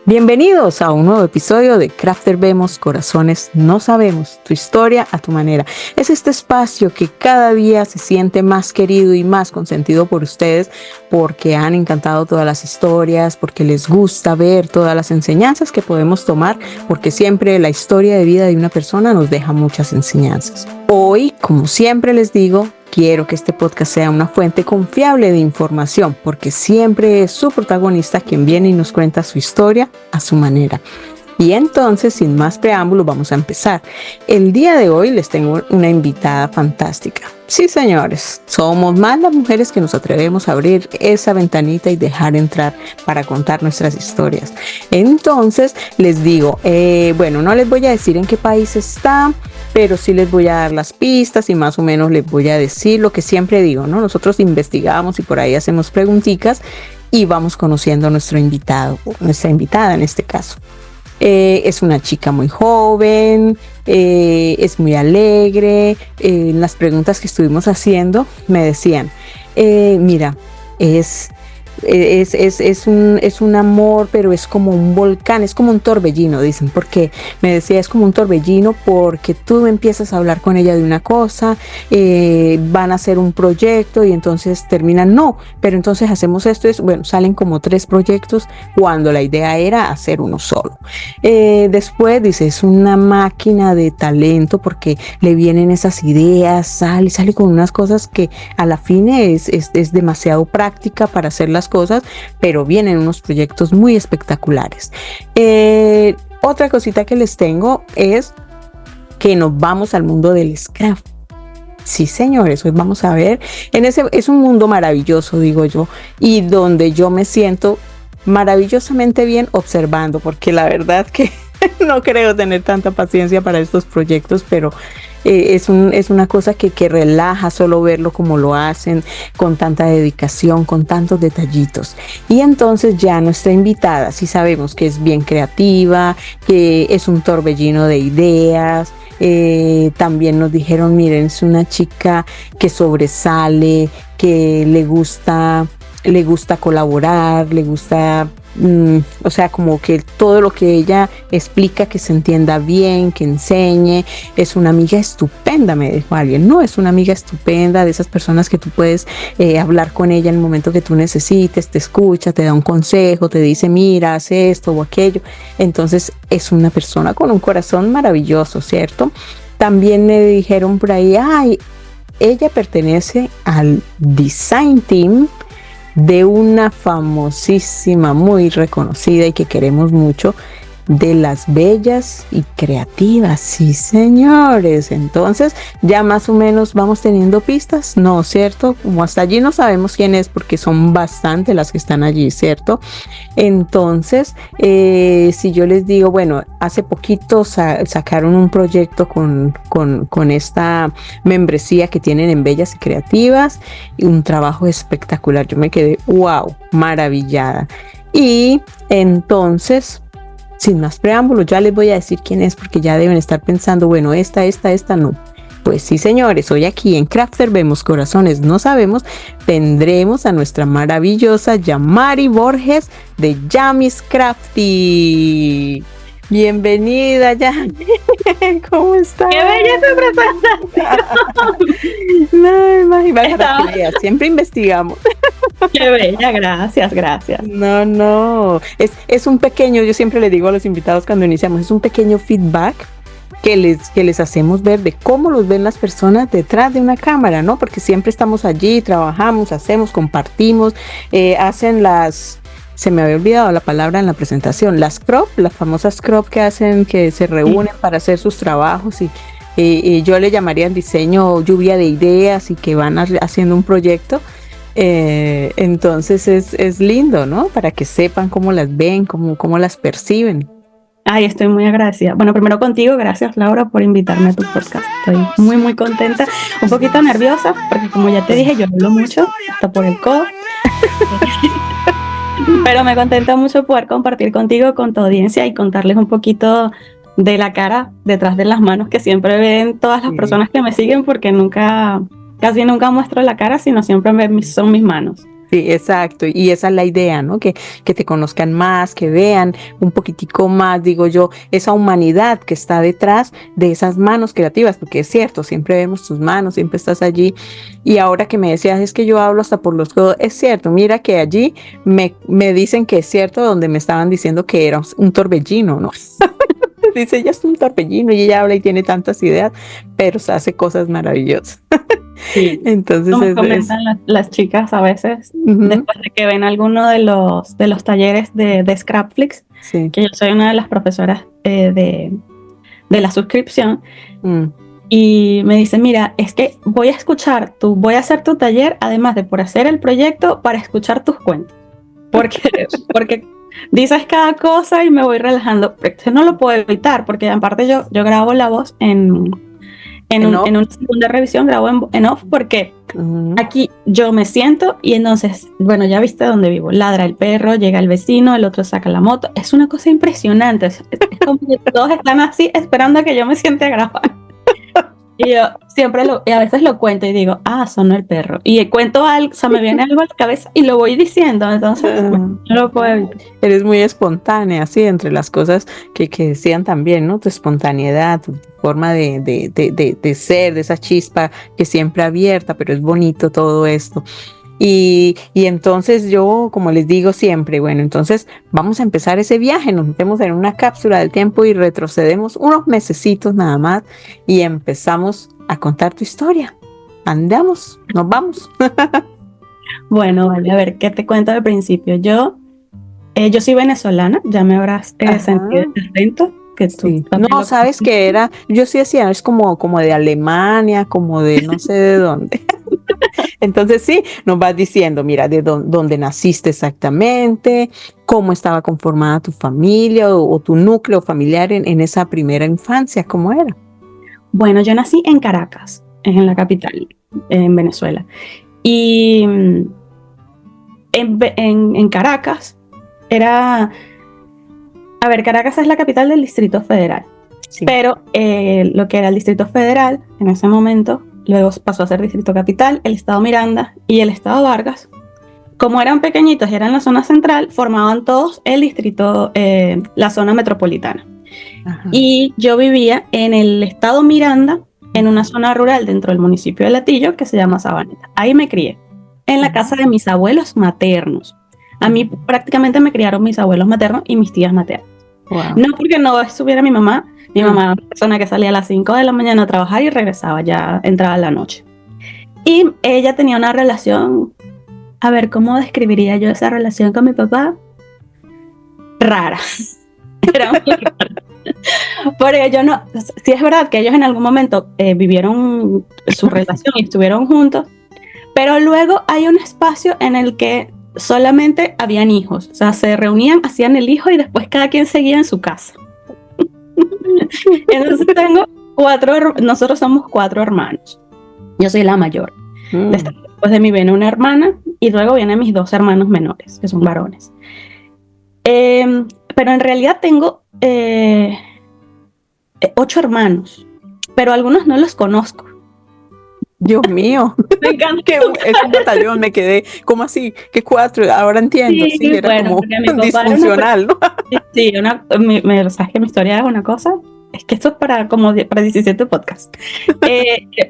Bienvenidos a un nuevo episodio de Crafter Vemos, Corazones No Sabemos, tu historia a tu manera. Es este espacio que cada día se siente más querido y más consentido por ustedes porque han encantado todas las historias, porque les gusta ver todas las enseñanzas que podemos tomar, porque siempre la historia de vida de una persona nos deja muchas enseñanzas. Hoy, como siempre les digo, quiero que este podcast sea una fuente confiable de información, porque siempre es su protagonista quien viene y nos cuenta su historia a su manera. Y entonces, sin más preámbulos, vamos a empezar. El día de hoy les tengo una invitada fantástica. Sí, señores, somos más las mujeres que nos atrevemos a abrir esa ventanita y dejar entrar para contar nuestras historias. Entonces, les digo, no les voy a decir en qué país está, pero sí les voy a dar las pistas y más o menos les voy a decir lo que siempre digo, ¿no? Nosotros investigamos y por ahí hacemos preguntitas y vamos conociendo a nuestro invitado, nuestra invitada en este caso. Es una chica muy joven, es muy alegre. Las preguntas que estuvimos haciendo me decían, mira, es un amor, pero es como un volcán, es como un torbellino, dicen, porque me decía, es como un torbellino porque tú empiezas a hablar con ella de una cosa, van a hacer un proyecto y entonces terminan, no, pero entonces hacemos esto, bueno, salen como 3 proyectos cuando la idea era hacer uno solo. Después dice, es una máquina de talento porque le vienen esas ideas, sale con unas cosas que a la fin es demasiado práctica para hacer las cosas, pero vienen unos proyectos muy espectaculares. Otra cosita que les tengo es que nos vamos al mundo del scrap. Sí, señores, hoy vamos a ver, es un mundo maravilloso, digo yo, y donde yo me siento maravillosamente bien observando, porque la verdad que no creo tener tanta paciencia para estos proyectos, pero es una cosa que relaja solo verlo como lo hacen, con tanta dedicación, con tantos detallitos. Y entonces ya nuestra invitada, sí sabemos que es bien creativa, que es un torbellino de ideas. También nos dijeron, miren, es una chica que sobresale, que le gusta colaborar, le gusta, o sea, como que todo lo que ella explica que se entienda bien, que enseñe. Es una amiga estupenda, me dijo alguien. No, es una amiga estupenda, de esas personas que tú puedes hablar con ella en el momento que tú necesites, te escucha, te da un consejo, te dice, mira, haz esto o aquello. Entonces es una persona con un corazón maravilloso, ¿cierto? También me dijeron por ahí, ella pertenece al design team de una famosísima, muy reconocida y que queremos mucho, de Las Bellas y Creativas. Sí, señores. Entonces ya más o menos vamos teniendo pistas, ¿no? ¿Cierto? Como hasta allí no sabemos quién es porque son bastante las que están allí, ¿cierto? Entonces, si yo les digo, bueno, hace poquito sacaron un proyecto con esta membresía que tienen en Bellas y Creativas, y un trabajo espectacular. Yo me quedé, wow, maravillada. Y entonces, sin más preámbulos, ya les voy a decir quién es, porque ya deben estar pensando, bueno, esta no. Pues sí, señores, hoy aquí en Crafter Vemos, Corazones No Sabemos, tendremos a nuestra maravillosa Yamari Borges de Yamis Crafty. Bienvenida, Yami. ¿Cómo estás? ¡Qué bella tu presentación! No, imagínate, siempre investigamos. ¡Qué bella! Gracias. No. Es un pequeño, yo siempre le digo a los invitados cuando iniciamos, es un pequeño feedback que les hacemos ver de cómo los ven las personas detrás de una cámara, ¿no? Porque siempre estamos allí, trabajamos, hacemos, compartimos, hacen se me había olvidado la palabra en la presentación, las famosas crop que hacen, que se reúnen para hacer sus trabajos y yo le llamaría en diseño lluvia de ideas y que van haciendo un proyecto. Entonces es lindo, ¿no? Para que sepan cómo las ven, cómo las perciben. Ay, estoy muy agradecida. Bueno, primero contigo, gracias Laura por invitarme a tu podcast. Estoy muy, muy contenta, un poquito nerviosa, porque como ya te dije, yo hablo mucho, hasta por el codo. Pero me contenta mucho poder compartir contigo, con tu audiencia y contarles un poquito de la cara detrás de las manos que siempre ven todas las personas que me siguen, porque casi nunca muestro la cara, sino siempre son mis manos. Sí, exacto. Y esa es la idea, ¿no? Que te conozcan más, que vean un poquitico más, digo yo, esa humanidad que está detrás de esas manos creativas, porque es cierto, siempre vemos tus manos, siempre estás allí. Y ahora que me decías, es que yo hablo hasta por los codos, es cierto, mira que allí me dicen que es cierto, donde me estaban diciendo que era un torbellino, ¿no? Dice, ella es un torbellino y ella habla y tiene tantas ideas, pero se hace cosas maravillosas. Sí. Entonces Como comentan las chicas a veces, uh-huh, después de que ven alguno de los talleres de Scrapflix, sí. que yo soy una de las profesoras de la suscripción, Mm. y me dicen, mira, es que voy a hacer tu taller, además de por hacer el proyecto, para escuchar tus cuentos, porque dices cada cosa y me voy relajando. Pero esto no lo puedo evitar, porque aparte yo grabo la voz en una segunda revisión, grabo en off, porque Uh-huh. aquí yo me siento y entonces, bueno, ya viste dónde vivo, ladra el perro, llega el vecino, el otro saca la moto, es una cosa impresionante, es como que todos están así esperando a que yo me siente a grabar. Y yo siempre y a veces lo cuento y digo, sonó el perro. Y cuento algo, o sea, me viene algo a la cabeza y lo voy diciendo, entonces no lo puedo evitar. Eres muy espontánea, así, entre las cosas que decían también, ¿no? Tu espontaneidad, tu forma de ser, de esa chispa que siempre abierta, pero es bonito todo esto. Y entonces yo, como les digo siempre, bueno, entonces vamos a empezar ese viaje, nos metemos en una cápsula del tiempo y retrocedemos unos mesecitos nada más y empezamos a contar tu historia. Andamos, nos vamos. Bueno, vale, a ver, ¿qué te cuento al principio? Yo soy venezolana, ya me habrás sentido el acento, que tú Sí. también No, lo sabes conoces. que era, yo sí decía, es como de Alemania, como de no sé de dónde. Entonces sí, nos vas diciendo, mira, de dónde naciste exactamente, cómo estaba conformada tu familia o tu núcleo familiar en esa primera infancia, cómo era. Bueno, yo nací en Caracas, en la capital, en Venezuela. Y en Caracas Caracas es la capital del Distrito Federal, Sí. pero lo que era el Distrito Federal en ese momento, luego pasó a ser Distrito Capital, el Estado Miranda y el Estado Vargas. Como eran pequeñitos y eran la zona central, formaban todos el distrito, la zona metropolitana. Ajá. Y yo vivía en el Estado Miranda, en una zona rural dentro del municipio de Latillo que se llama Sabaneta. Ahí me crié, en la casa de mis abuelos maternos. A mí prácticamente me criaron mis abuelos maternos y mis tías maternas. Wow. No porque no estuviera mi mamá era una persona que salía a las 5 de la mañana a trabajar y regresaba ya entrada la noche. Y ella tenía una relación, a ver, ¿cómo describiría yo esa relación con mi papá? Rara. Era muy rara. Porque ellos no, sí es verdad que ellos en algún momento vivieron su relación y estuvieron juntos, pero luego hay un espacio en el que solamente habían hijos, o sea, se reunían, hacían el hijo y después cada quien seguía en su casa. Entonces nosotros somos 4 hermanos, yo soy la mayor. Después de mí viene una hermana y luego vienen mis 2 hermanos menores, que son varones. Pero en realidad tengo 8 hermanos, pero algunos no los conozco. Dios mío, Me encanta. es un batallón, me quedé, ¿cómo así? ¿Qué 4? Ahora entiendo, sí, era bueno, como disfuncional, ¿no? Sí, ¿sabes que mi historia es una cosa? Es que esto es para 17 podcasts.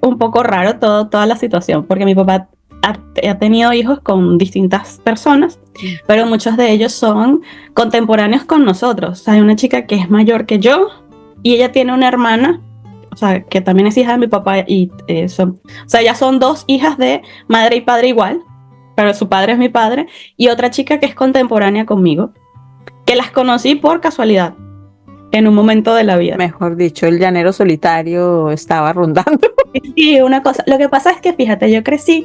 Un poco raro toda la situación, porque mi papá ha tenido hijos con distintas personas, pero muchos de ellos son contemporáneos con nosotros. O sea, hay una chica que es mayor que yo y ella tiene una hermana, o sea, que también es hija de mi papá y ya son 2 hijas de madre y padre igual, pero su padre es mi padre, y otra chica que es contemporánea conmigo, que las conocí por casualidad en un momento de la vida. Mejor dicho, el llanero solitario estaba rondando. Sí, una cosa. Lo que pasa es que, fíjate, yo crecí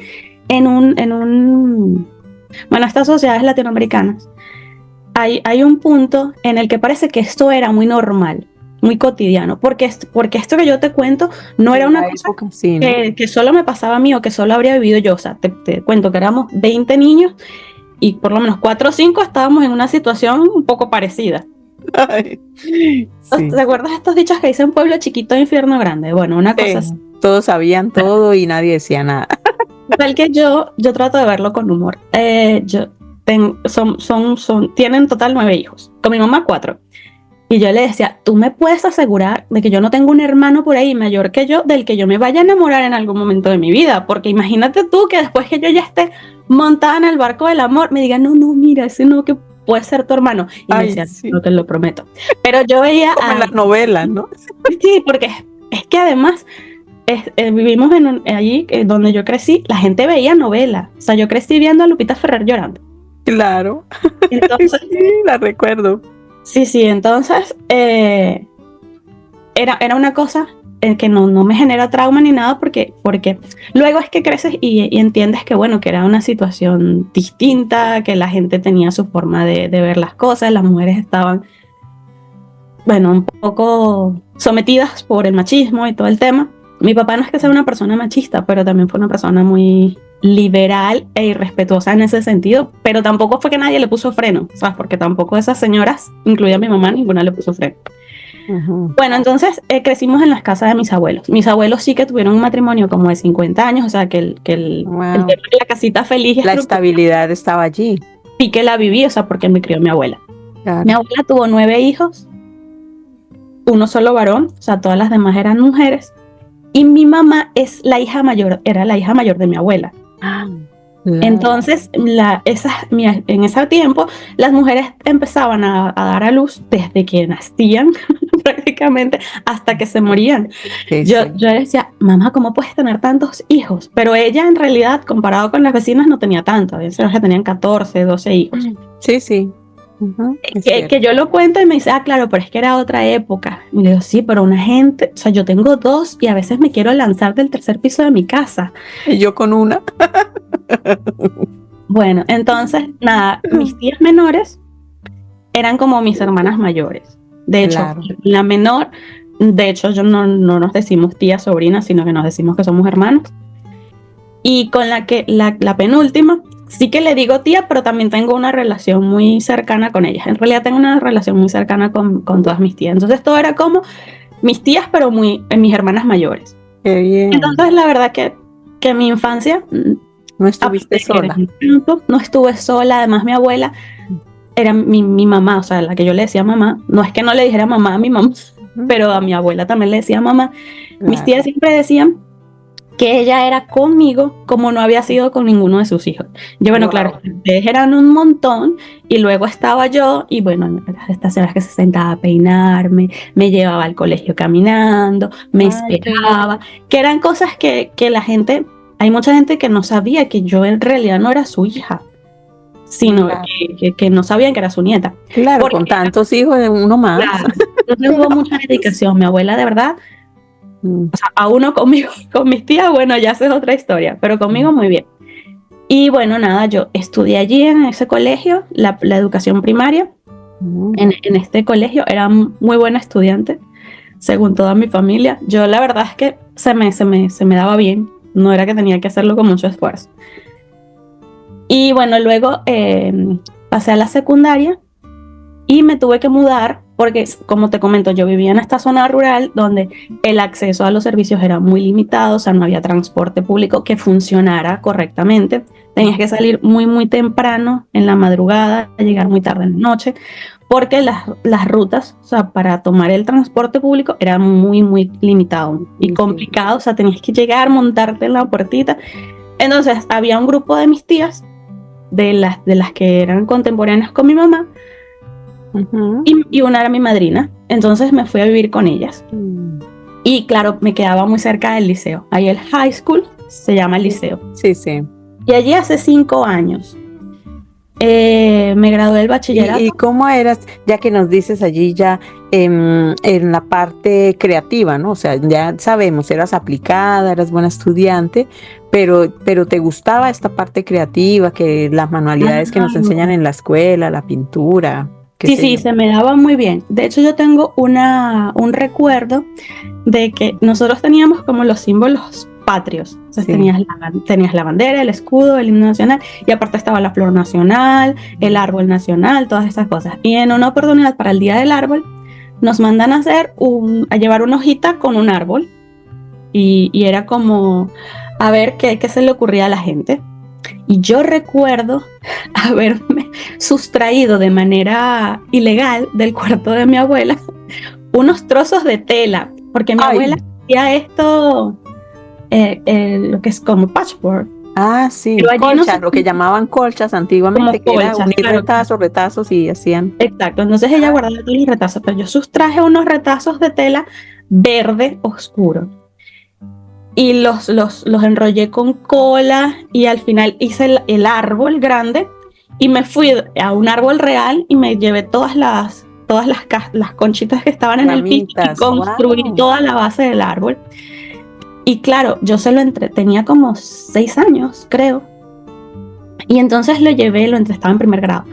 bueno, estas sociedades latinoamericanas, hay un punto en el que parece que esto era muy normal, muy cotidiano, porque esto que yo te cuento no era una cosa época, sí, ¿no? que solo me pasaba a mí o que solo habría vivido yo. O sea, te cuento que éramos 20 niños y por lo menos 4 o 5 estábamos en una situación un poco parecida. Ay, sí. ¿Te acuerdas de estos dichos que dicen pueblo chiquito, infierno grande? Bueno, una cosa así. todos sabían todo y nadie decía nada. Tal que yo trato de verlo con humor. Tienen total 9 hijos. Con mi mamá 4. Y yo le decía, tú me puedes asegurar de que yo no tengo un hermano por ahí mayor que yo, del que yo me vaya a enamorar en algún momento de mi vida. Porque imagínate tú que después que yo ya esté montada en el barco del amor, me digan, no, mira, ese no, que puede ser tu hermano. Y me decían, sí, no te lo prometo. Pero yo veía... Como en las novelas, ¿no? Sí, porque es que además... vivimos allí donde yo crecí, la gente veía novelas. O sea, yo crecí viendo a Lupita Ferrer llorando. Claro. Entonces, sí, la recuerdo. Sí, entonces era una cosa que no me genera trauma ni nada porque luego es que creces y entiendes que bueno, que era una situación distinta, que la gente tenía su forma de ver las cosas, las mujeres estaban, bueno, un poco sometidas por el machismo y todo el tema. Mi papá no es que sea una persona machista, pero también fue una persona muy liberal e irrespetuosa en ese sentido, pero tampoco fue que nadie le puso freno, ¿sabes? Porque tampoco esas señoras, incluida mi mamá, ninguna le puso freno. Uh-huh. Bueno, entonces crecimos en las casas de mis abuelos. Mis abuelos sí que tuvieron un matrimonio como de 50 años, o sea, que el tema de la casita feliz. La estabilidad estaba allí. Sí que la viví, o sea, porque me crió mi abuela. Claro. Mi abuela tuvo 9 hijos, uno solo varón, o sea, todas las demás eran mujeres. Y mi mamá es la hija mayor, era la hija mayor de mi abuela. Entonces, en ese tiempo, las mujeres empezaban a dar a luz desde que nacían, prácticamente, hasta que se morían. Sí, yo decía, mamá, ¿cómo puedes tener tantos hijos? Pero ella, en realidad, comparado con las vecinas, no tenía tanto. A veces tenían 14, 12 hijos. Sí. Uh-huh, que yo lo cuento y me dice, claro, pero es que era otra época. Y le digo, sí, pero una gente, o sea, yo tengo 2 y a veces me quiero lanzar del 3er piso de mi casa. Y yo con una. Bueno, entonces, nada, mis tías menores eran como mis hermanas mayores. De hecho, claro. La menor, de hecho, yo no nos decimos tía, sobrina, sino que nos decimos que somos hermanos. Y con la penúltima, sí que le digo tía, pero también tengo una relación muy cercana con ellas. En realidad tengo una relación muy cercana con todas mis tías. Entonces todo era como mis tías, pero mis hermanas mayores. Qué bien. Entonces la verdad que mi infancia... No estuviste sola. No estuve sola. Además mi abuela era mi mamá, o sea, la que yo le decía mamá. No es que no le dijera mamá a mi mamá, pero a mi abuela también le decía mamá. Claro. Mis tías siempre decían que ella era conmigo como no había sido con ninguno de sus hijos. Yo, bueno, claro, ustedes eran un montón y luego estaba yo y bueno, estas horas que se sentaba a peinarme, me llevaba al colegio caminando, me esperaba, que eran cosas que la gente, hay mucha gente que no sabía que yo en realidad no era su hija, sino claro. que no sabían que era su nieta. Claro, porque con tantos hijos de uno más. Claro, entonces hubo mucha dedicación. Mi abuela de verdad, o sea, a uno conmigo, con mis tías, bueno, ya esa es otra historia, pero conmigo muy bien. Y bueno, nada, yo estudié allí en ese colegio, la educación primaria. En este colegio era muy buena estudiante, según toda mi familia. Yo la verdad es que se me daba bien, no era que tenía que hacerlo con mucho esfuerzo. Y bueno, luego pasé a la secundaria y me tuve que mudar porque, como te comento, yo vivía en esta zona rural donde el acceso a los servicios era muy limitado, o sea, no había transporte público que funcionara correctamente. Tenías que salir muy, muy temprano en la madrugada, llegar muy tarde en la noche, porque las rutas, o sea, para tomar el transporte público era muy, muy limitado y complicado. O sea, tenías que llegar, montarte en la puertita. Entonces, había un grupo de mis tías, de las que eran contemporáneas con mi mamá, y una era mi madrina. Entonces me fui a vivir con ellas. Y claro, me quedaba muy cerca del liceo. Ahí el high school se llama el liceo. Sí. Y allí hace 5 años me gradué del bachillerato. ¿Y cómo eras, ya que nos dices allí ya en la parte creativa, ¿no? O sea, ya sabemos, eras aplicada, eras buena estudiante, pero te gustaba esta parte creativa, que las manualidades que nos enseñan en la escuela, la pintura. Sí, se me daba muy bien. De hecho, yo tengo un recuerdo de que nosotros teníamos como los símbolos patrios. Entonces tenías la bandera, el escudo, el himno nacional, y aparte estaba la flor nacional, el árbol nacional, todas esas cosas. Y en una oportunidad para el Día del Árbol, nos mandan a llevar una hojita con un árbol. y era como a ver qué se le ocurría a la gente. Y yo recuerdo haberme sustraído de manera ilegal del cuarto de mi abuela unos trozos de tela, porque mi abuela hacía esto, lo que es como patchwork. Ah, sí, colchas, lo que llamaban colchas antiguamente, que era unir retazos y hacían. Exacto, entonces ella guardaba todos los retazos, pero yo sustraje unos retazos de tela verde oscuro y los enrollé con cola y al final hice el árbol grande y me fui a un árbol real y me llevé todas las conchitas que estaban en el piso y construí toda la base del árbol. Y claro, yo tenía como 6 años, creo. Y entonces lo llevé, estaba en primer grado,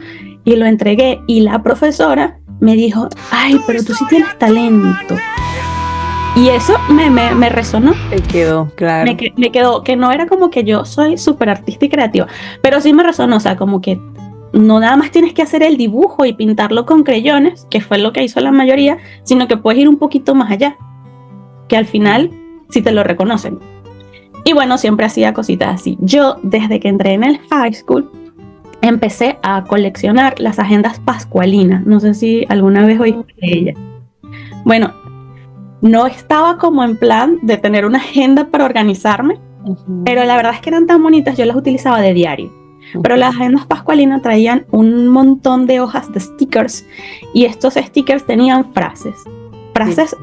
y lo entregué. Y la profesora me dijo, ay, pero tú sí tienes talento. Y eso me resonó. Me quedó, claro. Me quedó, que no era como que yo soy súper artista y creativa, pero sí me resonó, o sea, como que no nada más tienes que hacer el dibujo y pintarlo con creyones, que fue lo que hizo la mayoría, sino que puedes ir un poquito más allá, que al final sí te lo reconocen. Y bueno, siempre hacía cositas así. Yo, desde que entré en el high school, empecé a coleccionar las agendas pascualinas. No sé si alguna vez oíste de ellas. Bueno, no estaba como en plan de tener una agenda para organizarme, pero la verdad es que eran tan bonitas, yo las utilizaba de diario. Pero las agendas pascualinas traían un montón de hojas de stickers y estos stickers tenían frases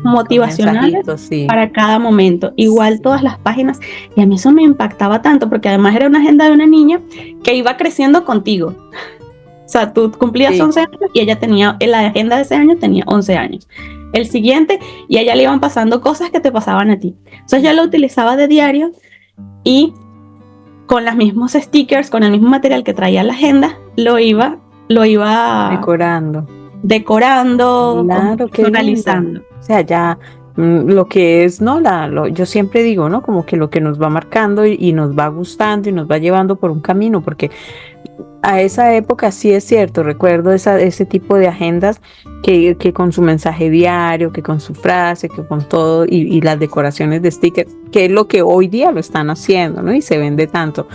motivacionales para cada momento, igual todas las páginas, y a mí eso me impactaba tanto porque además era una agenda de una niña que iba creciendo contigo. O sea, tú cumplías 11 años y ella tenía, en la agenda de ese año tenía 11 años. El siguiente, y a ella le iban pasando cosas que te pasaban a ti. Entonces yo lo utilizaba de diario y con los mismos stickers, con el mismo material que traía la agenda, lo iba decorando, claro, personalizando. O sea, ya lo que es, ¿no? Yo siempre digo, ¿no? Como que lo que nos va marcando y nos va gustando y nos va llevando por un camino, porque a esa época sí es cierto, recuerdo ese tipo de agendas que con su mensaje diario, que con su frase, que con todo y las decoraciones de stickers, que es lo que hoy día lo están haciendo, ¿no? Y se vende tanto,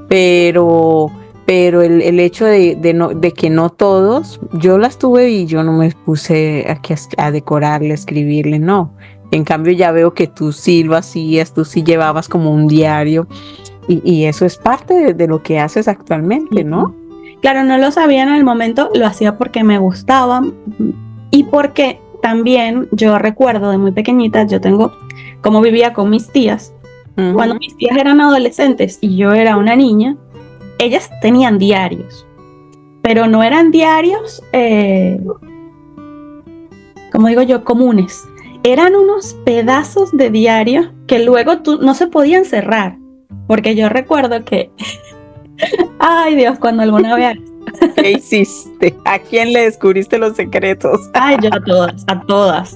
pero el hecho de que no todos, yo las tuve y yo no me puse a decorarle, a escribirle, no. En cambio ya veo que tú sí lo hacías, tú sí llevabas como un diario y eso es parte de lo que haces actualmente, ¿no? Claro, no lo sabía en el momento, lo hacía porque me gustaban y porque también yo recuerdo de muy pequeñita, como vivía con mis tías, cuando mis tías eran adolescentes y yo era una niña, ellas tenían diarios, pero no eran diarios, como digo yo, comunes. Eran unos pedazos de diario que luego no se podían cerrar, porque yo recuerdo que, ay Dios, cuando alguna vez... ¿Qué hiciste? ¿A quién le descubriste los secretos? Ay, yo a todas.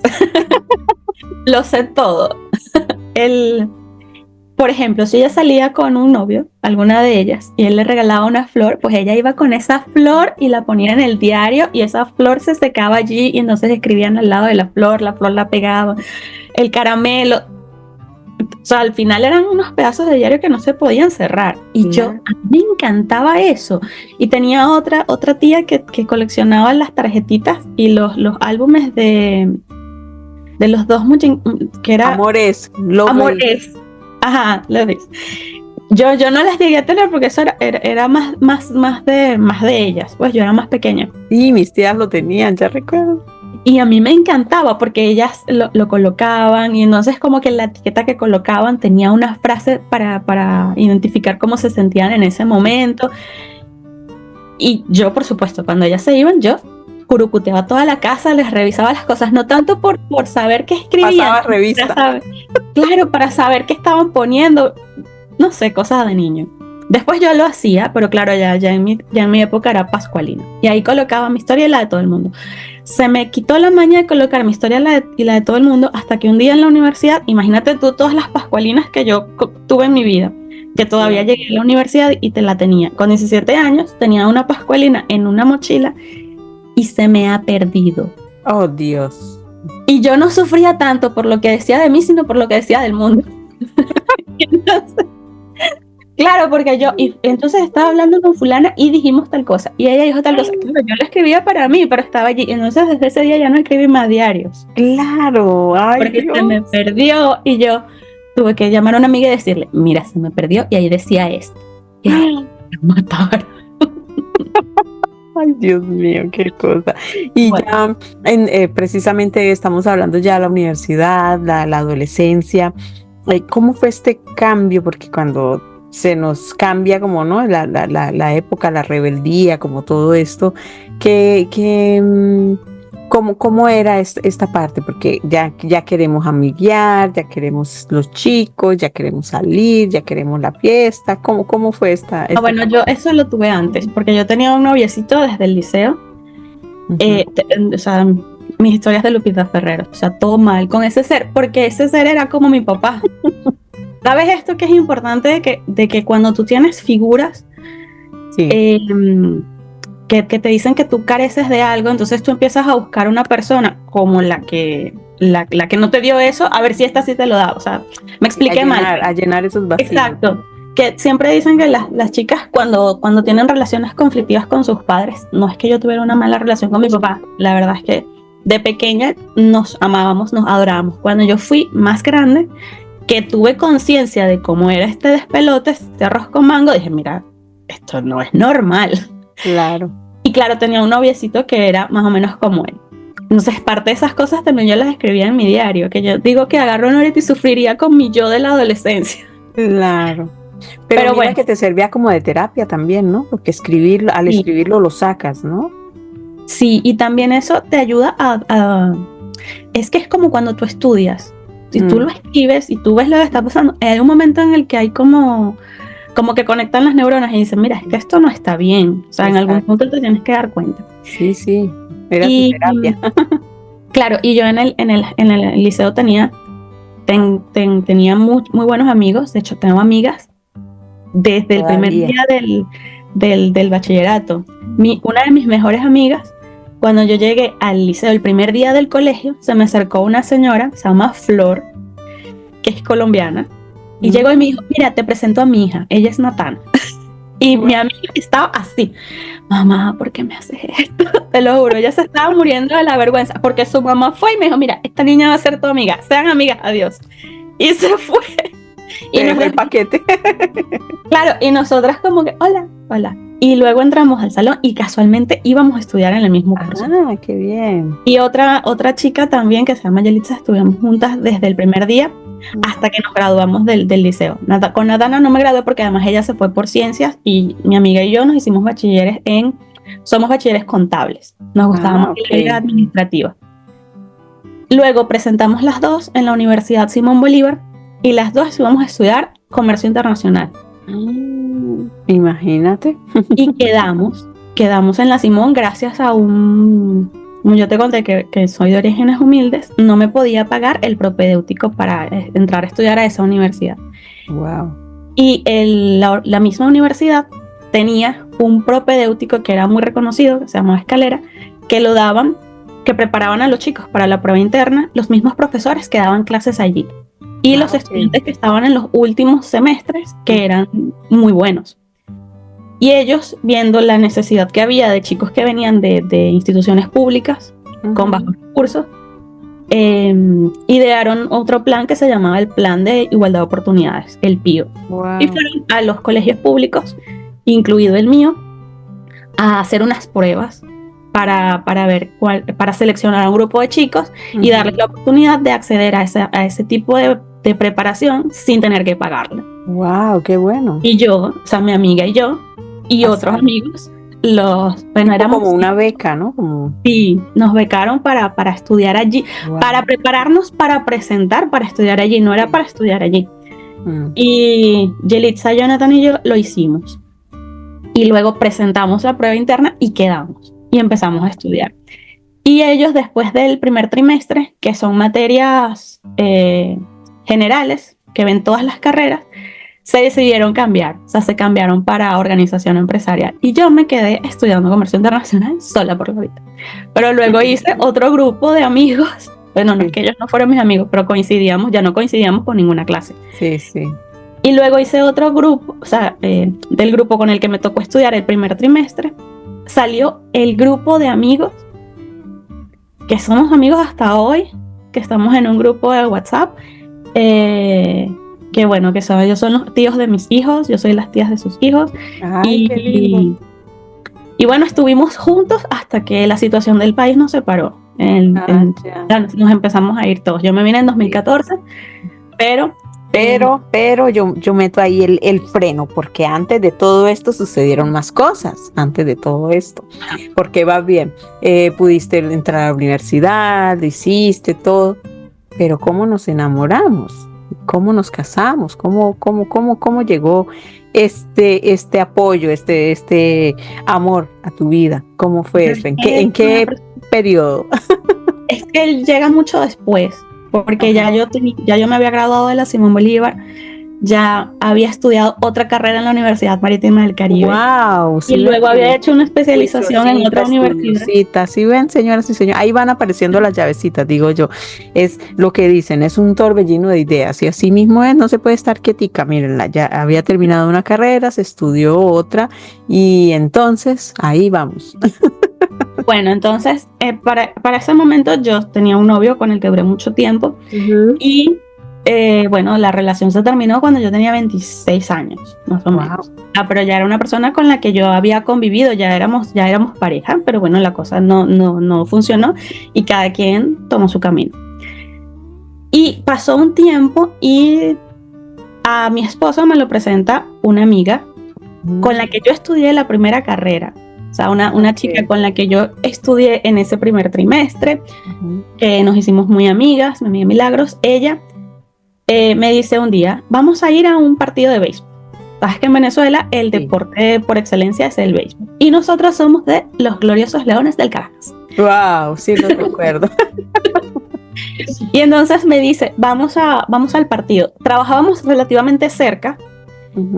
Lo sé todo. Por ejemplo, si ella salía con un novio, alguna de ellas, y él le regalaba una flor, pues ella iba con esa flor y la ponía en el diario y esa flor se secaba allí y entonces escribían al lado de la flor la pegaba, el caramelo. O sea, al final eran unos pedazos de diario que no se podían cerrar. Y a mí me encantaba eso. Y tenía otra tía que coleccionaba las tarjetitas y los álbumes de los dos que era... Amores. Ajá, lo ves. Yo no las llegué a tener porque eso era más de ellas, pues yo era más pequeña. Sí, mis tías lo tenían, ya recuerdo. Y a mí me encantaba porque ellas lo colocaban y entonces como que la etiqueta que colocaban tenía una frase para identificar cómo se sentían en ese momento. Y yo, por supuesto, cuando ellas se iban, yo curucuteaba toda la casa, les revisaba las cosas, no tanto por saber qué escribían. Pasaba revista. Para saber qué estaban poniendo, no sé, cosas de niño. Después yo lo hacía, pero claro, ya en mi época era pascualina. Y ahí colocaba mi historia y la de todo el mundo. Se me quitó la maña de colocar mi historia y la de todo el mundo hasta que un día en la universidad, imagínate tú todas las pascualinas que yo tuve en mi vida, que todavía llegué a la universidad y te la tenía. Con 17 años tenía una pascualina en una mochila y se me ha perdido. Oh, Dios. Y yo no sufría tanto por lo que decía de mí, sino por lo que decía del mundo. Entonces, claro, porque y entonces estaba hablando con fulana y dijimos tal cosa, y ella dijo tal cosa. Claro, yo lo escribía para mí, pero estaba allí. Entonces desde ese día ya no escribí más diarios. Claro, ay Porque Dios. se me perdió y yo tuve que llamar a una amiga y decirle, mira, se me perdió y ahí decía esto. Y me mataron. Ay, Dios mío, qué cosa. Y Bueno, ya precisamente estamos hablando ya de la universidad, la adolescencia. ¿Cómo fue este cambio? Porque cuando se nos cambia como, ¿no? La época, la rebeldía, como todo esto, ¿cómo era esta parte? Porque ya queremos amiguear, ya queremos los chicos, ya queremos salir, ya queremos la fiesta. ¿Cómo fue esta bueno, etapa? yo eso lo tuve antes, porque yo tenía un noviecito desde el liceo. Ujú. O sea, mis historias de Lupita Ferrero, o sea, todo mal con ese ser, porque ese ser era como mi papá. ¿Sabes esto que es importante de que cuando tú tienes figuras Sí, eh, que te dicen que tú careces de algo, entonces tú empiezas a buscar una persona como la que no te dio eso, a ver si esta sí te lo da? O sea, me expliqué mal. a llenar esos vacíos. Exacto. Que siempre dicen que las chicas cuando tienen relaciones conflictivas con sus padres, no es que yo tuviera una mala relación con mi papá, la verdad es que de pequeña nos amábamos, nos adorábamos. Cuando yo fui más grande, que tuve conciencia de cómo era este despelote, este arroz con mango, dije, mira, esto no es normal. Claro. Y claro, tenía un noviecito que era más o menos como él. Entonces, parte de esas cosas también yo las escribía en mi diario, que yo digo que agarro una ahorita y sufriría con mi yo de la adolescencia. Claro. Pero Pero mira bueno, que te servía como de terapia también, ¿no? Porque al sí, escribirlo lo sacas, ¿no? sí, y también eso te ayuda es que es como cuando tú estudias. Si tú lo escribes y tú ves lo que está pasando, hay un momento en el que hay como que conectan las neuronas y dicen, mira, es que esto no está bien. O sea, en algún Exacto. punto te tienes que dar cuenta. Sí, sí. Era tu Y terapia. claro, y yo en el liceo tenía muy buenos amigos. De hecho, tengo amigas desde el primer Todavía. día del bachillerato. Una de mis mejores amigas, cuando yo llegué al liceo, el primer día del colegio, se me acercó una señora, se llama Flor, que es colombiana, y llegó y me dijo, mira, te presento a mi hija, ella es Natana. Y mi amiga estaba así, mamá, ¿por qué me haces esto? Te lo juro, ella se estaba muriendo de la vergüenza, porque su mamá fue y me dijo, mira, esta niña va a ser tu amiga, sean amigas, adiós. Y se fue. Y Te nos dejó el paquete. claro, y nosotras como que, hola, hola. Y luego entramos al salón y casualmente íbamos a estudiar en el mismo curso. Ah, qué bien. Y otra chica también que se llama Yelitza, estuvimos juntas desde el primer día hasta que nos graduamos del liceo. Con Natana no me gradué porque además ella se fue por ciencias y mi amiga y yo nos hicimos somos bachilleres contables. Nos gustaba más la vida Ok. administrativa. Luego presentamos las dos en la Universidad Simón Bolívar y las dos íbamos a estudiar comercio internacional. Imagínate. Y quedamos en la Simón gracias a como yo te conté que soy de orígenes humildes, no me podía pagar el propedéutico para entrar a estudiar a esa universidad. Wow. Y la misma universidad tenía un propedéutico que era muy reconocido, que se llamaba Escalera, que lo daban, que preparaban a los chicos para la prueba interna, los mismos profesores que daban clases allí. Y los estudiantes que estaban en los últimos semestres, que eran muy buenos. Y ellos, viendo la necesidad que había de chicos que venían de instituciones públicas con bajos recursos, idearon otro plan que se llamaba el Plan de Igualdad de Oportunidades, el PIO. Wow. Y fueron a los colegios públicos, incluido el mío, a hacer unas pruebas para seleccionar a un grupo de chicos y darles la oportunidad de acceder a ese tipo de preparación sin tener que pagarlo. Wow, qué bueno. Y yo, o sea, mi amiga y yo, y otros amigos, éramos como una beca, ¿no? sí, nos becaron para estudiar allí, para prepararnos para presentar, para estudiar allí, no era para estudiar allí. Y Yelitza, Jonathan y yo lo hicimos. Y luego presentamos la prueba interna y quedamos. Y empezamos a estudiar. Y ellos, después del primer trimestre, que son materias generales, que ven todas las carreras, se decidieron cambiar, o sea, se cambiaron para organización empresarial. Y yo me quedé estudiando comercio internacional sola por la vida. Pero luego hice otro grupo de amigos Bueno, no es que ellos no fueron mis amigos, pero ya no coincidíamos con ninguna clase. Sí, sí. Y luego hice otro grupo, o sea, del grupo con el que me tocó estudiar el primer trimestre, salió el grupo de amigos, que somos amigos hasta hoy, que estamos en un grupo de WhatsApp, que bueno, ellos son los tíos de mis hijos, yo soy las tías de sus hijos. Ay, qué lindo. Y bueno, estuvimos juntos hasta que la situación del país nos separó. Ya nos empezamos a ir todos. Yo me vine en 2014, pero yo meto ahí el freno, porque antes de todo esto sucedieron más cosas, antes de todo esto, porque va bien, pudiste entrar a la universidad, hiciste todo, pero ¿cómo nos enamoramos? ¿Cómo nos casamos? ¿Cómo llegó este apoyo, este amor a tu vida? ¿Cómo fue eso? ¿En qué periodo? Es que él llega mucho después, porque ya yo me había graduado de la Simón Bolívar, ya había estudiado otra carrera en la Universidad Marítima del Caribe. Wow, y luego había hecho una especialización en otra universidad. Sí ven, señoras y señores, ahí van apareciendo las llavecitas, digo yo. Es lo que dicen, es un torbellino de ideas, y así mismo es, no se puede estar quietica. Mírenla, ya había terminado una carrera, se estudió otra, y entonces ahí vamos. Bueno, entonces, para ese momento yo tenía un novio con el que duré mucho tiempo, y bueno, la relación se terminó cuando yo tenía 26 años, más o menos. Pero ya era una persona con la que yo había convivido, ya éramos pareja, pero bueno, la cosa no funcionó y cada quien tomó su camino. Y pasó un tiempo y a mi esposo me lo presenta una amiga con la que yo estudié la primera carrera. O sea, una chica con la que yo estudié en ese primer trimestre, que nos hicimos muy amigas, mi amiga Milagros. Ella me dice un día, vamos a ir a un partido de béisbol. Sabes que en Venezuela el deporte por excelencia es el béisbol. Y nosotros somos de los gloriosos Leones del Caracas. Wow, sí lo recuerdo. Y entonces me dice, vamos al partido. Trabajábamos relativamente cerca.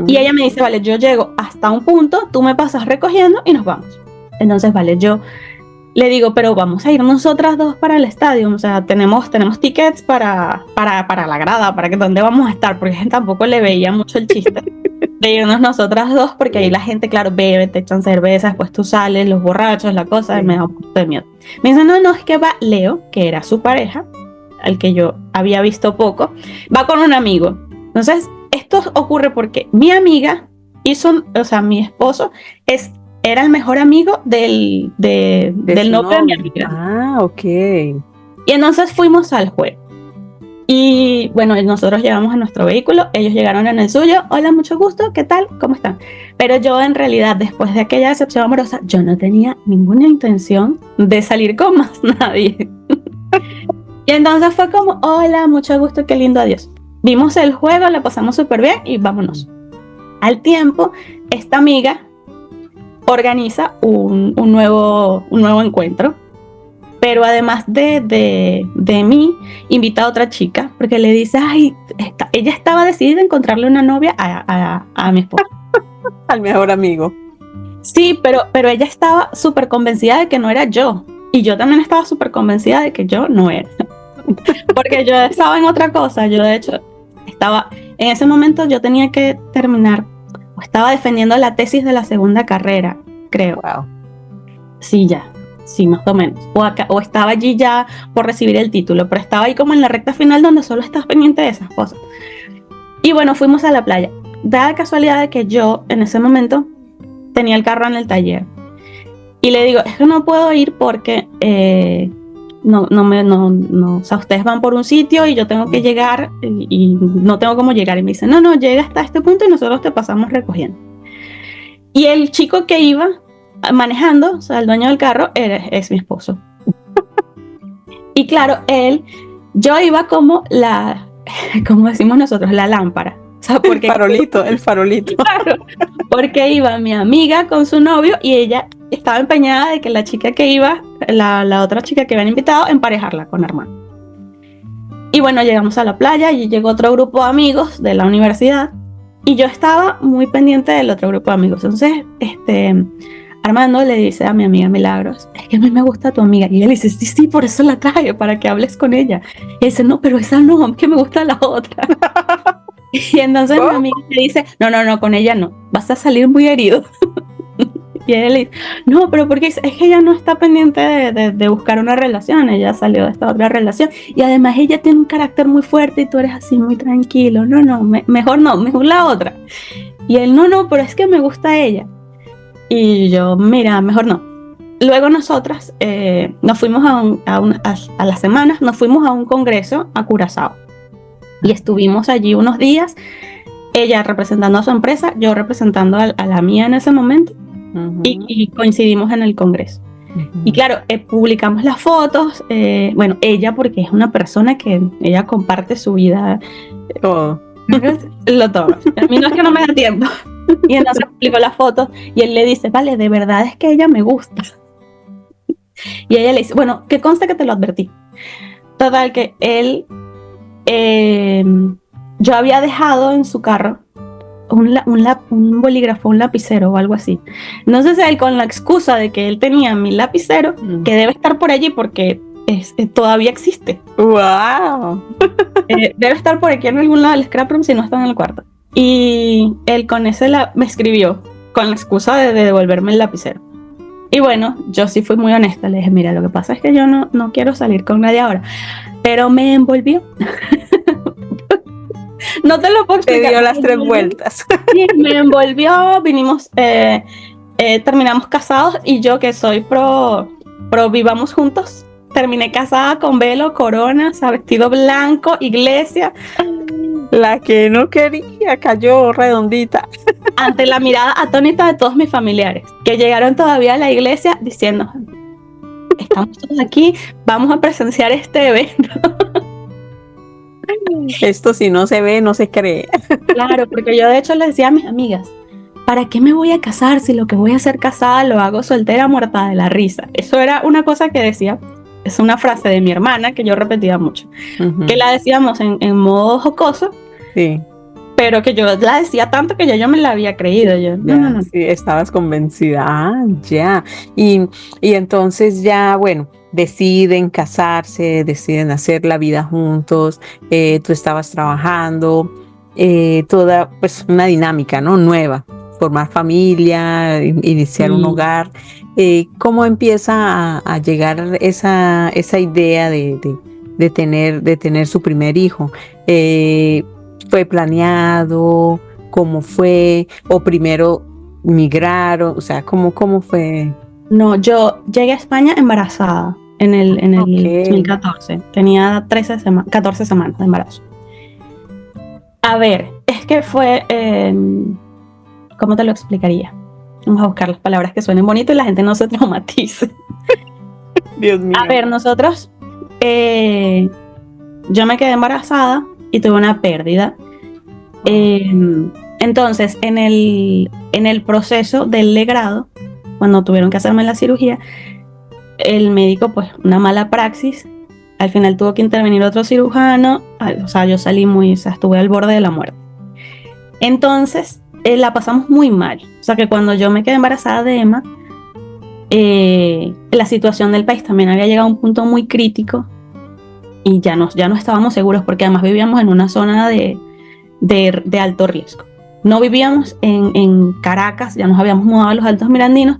Y ella me dice, vale, yo llego hasta un punto, tú me pasas recogiendo y nos vamos. Entonces, vale, yo le digo, pero vamos a ir nosotras dos para el estadio, o sea, tenemos tickets para la grada, para que dónde vamos a estar, porque tampoco le veía mucho el chiste de irnos nosotras dos, porque ahí la gente, claro, bebe, te echan cerveza, después tú sales, los borrachos, la cosa, y me da un poco de miedo. Me dice, no, es que va Leo, que era su pareja, al que yo había visto poco, va con un amigo. Entonces, esto ocurre porque mi amiga mi esposo era el mejor amigo del novio de mi amiga. Ah, ok. Y entonces fuimos al juego. Y bueno, nosotros llegamos en nuestro vehículo, ellos llegaron en el suyo. Hola, mucho gusto, ¿qué tal? ¿Cómo están? Pero yo en realidad, después de aquella decepción amorosa, yo no tenía ninguna intención de salir con más nadie. Y entonces fue como, hola, mucho gusto, qué lindo, adiós. Vimos el juego, la pasamos súper bien y vámonos. Al tiempo, esta amiga organiza un nuevo encuentro, pero además de mí, invita a otra chica, porque le dice, ella estaba decidida a encontrarle una novia a mi esposo. Al mejor amigo. Sí, pero ella estaba súper convencida de que no era yo, y yo también estaba súper convencida de que yo no era. Porque yo estaba en otra cosa, yo de hecho en ese momento yo tenía que terminar, o estaba defendiendo la tesis de la segunda carrera, creo. Wow. Sí, más o menos. O estaba allí ya por recibir el título, pero estaba ahí como en la recta final donde solo estás pendiente de esas cosas. Y bueno, fuimos a la playa. Da la casualidad de que yo en ese momento tenía el carro en el taller. Y le digo, es que no puedo ir porque o sea, ustedes van por un sitio y yo tengo que llegar y no tengo cómo llegar. Y me dice, no, llega hasta este punto y nosotros te pasamos recogiendo. Y el chico que iba manejando, o sea, el dueño del carro, es mi esposo. Y claro, yo iba como como decimos nosotros, la lámpara. O sea, porque, el farolito. Claro, porque iba mi amiga con su novio y ella estaba empeñada de que la chica que iba, la otra chica que habían invitado, emparejarla con Armando. Y bueno, llegamos a la playa y llegó otro grupo de amigos de la universidad y yo estaba muy pendiente del otro grupo de amigos. Entonces, Armando le dice a mi amiga Milagros, es que a mí me gusta tu amiga. Y ella le dice, sí, sí, por eso la traje, para que hables con ella. Y él dice, no, pero esa no, es que me gusta la otra. Y entonces mi amiga le dice, no, con ella no, vas a salir muy herido. Y él le dice, no, pero porque es que ella no está pendiente de buscar una relación, ella salió de esta otra relación. Y además ella tiene un carácter muy fuerte y tú eres así muy tranquilo. Mejor la otra. Y él, no, pero es que me gusta ella. Y yo, mira, mejor no. Luego nosotras nos fuimos a las semanas, nos fuimos a un congreso a Curazao. Y estuvimos allí unos días, ella representando a su empresa, yo representando a la mía en ese momento. Uh-huh. Y coincidimos en el congreso. Uh-huh. Y claro, publicamos las fotos, bueno, ella porque es una persona que ella comparte su vida. Todo. Lo todo. A mí no es que no me da tiempo. Y entonces publicó las fotos y él le dice, vale, de verdad es que ella me gusta. Y ella le dice, bueno, que conste que te lo advertí. Total, que él, yo había dejado en su carro un bolígrafo, un lapicero o algo así. No sé si él, con la excusa de que él tenía mi lapicero, que debe estar por allí porque todavía existe. ¡Wow! Debe estar por aquí en algún lado del scrap room, si no está en el cuarto. Y él con ese me escribió con la excusa de devolverme el lapicero. Y bueno, yo sí fui muy honesta. Le dije, mira, lo que pasa es que yo no quiero salir con nadie ahora. Pero me envolvió. No te lo puedo explicar. Te dio las 3 vueltas. Sí, me envolvió, vinimos, terminamos casados y yo que soy pro vivamos juntos, terminé casada con velo, corona, vestido blanco, iglesia. La que no quería cayó redondita. Ante la mirada atónita de todos mis familiares, que llegaron todavía a la iglesia diciendo, estamos todos aquí, vamos a presenciar este evento. Esto si no se ve, no se cree. Claro, porque yo de hecho les decía a mis amigas, ¿para qué me voy a casar si lo que voy a hacer casada lo hago soltera muerta de la risa? Eso era una cosa que decía, es una frase de mi hermana que yo repetía mucho, uh-huh. Que la decíamos en modo jocoso, sí. Pero que yo la decía tanto que yo me la había creído. Yo, no. Sí, estabas convencida, ya. Y entonces ya, bueno, deciden casarse, deciden hacer la vida juntos, tú estabas trabajando, toda pues una dinámica, ¿no? Nueva, formar familia, iniciar un hogar. ¿Cómo empieza a llegar esa idea de tener su primer hijo? ¿Fue planeado? ¿Cómo fue? ¿O primero migraron? O sea, ¿cómo fue? No, yo llegué a España embarazada en el 2014. Tenía 14 semanas de embarazo. A ver, es que fue... ¿cómo te lo explicaría? Vamos a buscar las palabras que suenen bonito y la gente no se traumatice. Dios mío. A ver, nosotros... yo me quedé embarazada y tuve una pérdida. Entonces, en el proceso del legrado, cuando tuvieron que hacerme la cirugía, el médico, pues, una mala praxis, al final tuvo que intervenir otro cirujano, o sea, yo salí estuve al borde de la muerte. Entonces, la pasamos muy mal. O sea, que cuando yo me quedé embarazada de Emma, la situación del país también había llegado a un punto muy crítico. Y ya no estábamos seguros porque además vivíamos en una zona de alto riesgo. No vivíamos en Caracas, ya nos habíamos mudado a los Altos Mirandinos,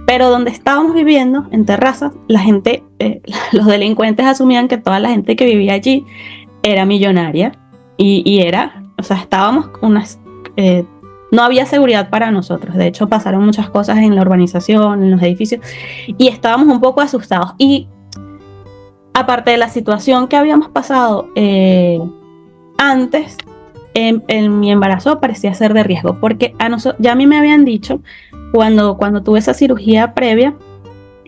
pero donde estábamos viviendo, en terrazas, la gente, los delincuentes asumían que toda la gente que vivía allí era millonaria y era, o sea, estábamos no había seguridad para nosotros. De hecho, pasaron muchas cosas en la urbanización, en los edificios, y estábamos un poco asustados. Y aparte de la situación que habíamos pasado antes, en mi embarazo parecía ser de riesgo, porque ya a mí me habían dicho cuando tuve esa cirugía previa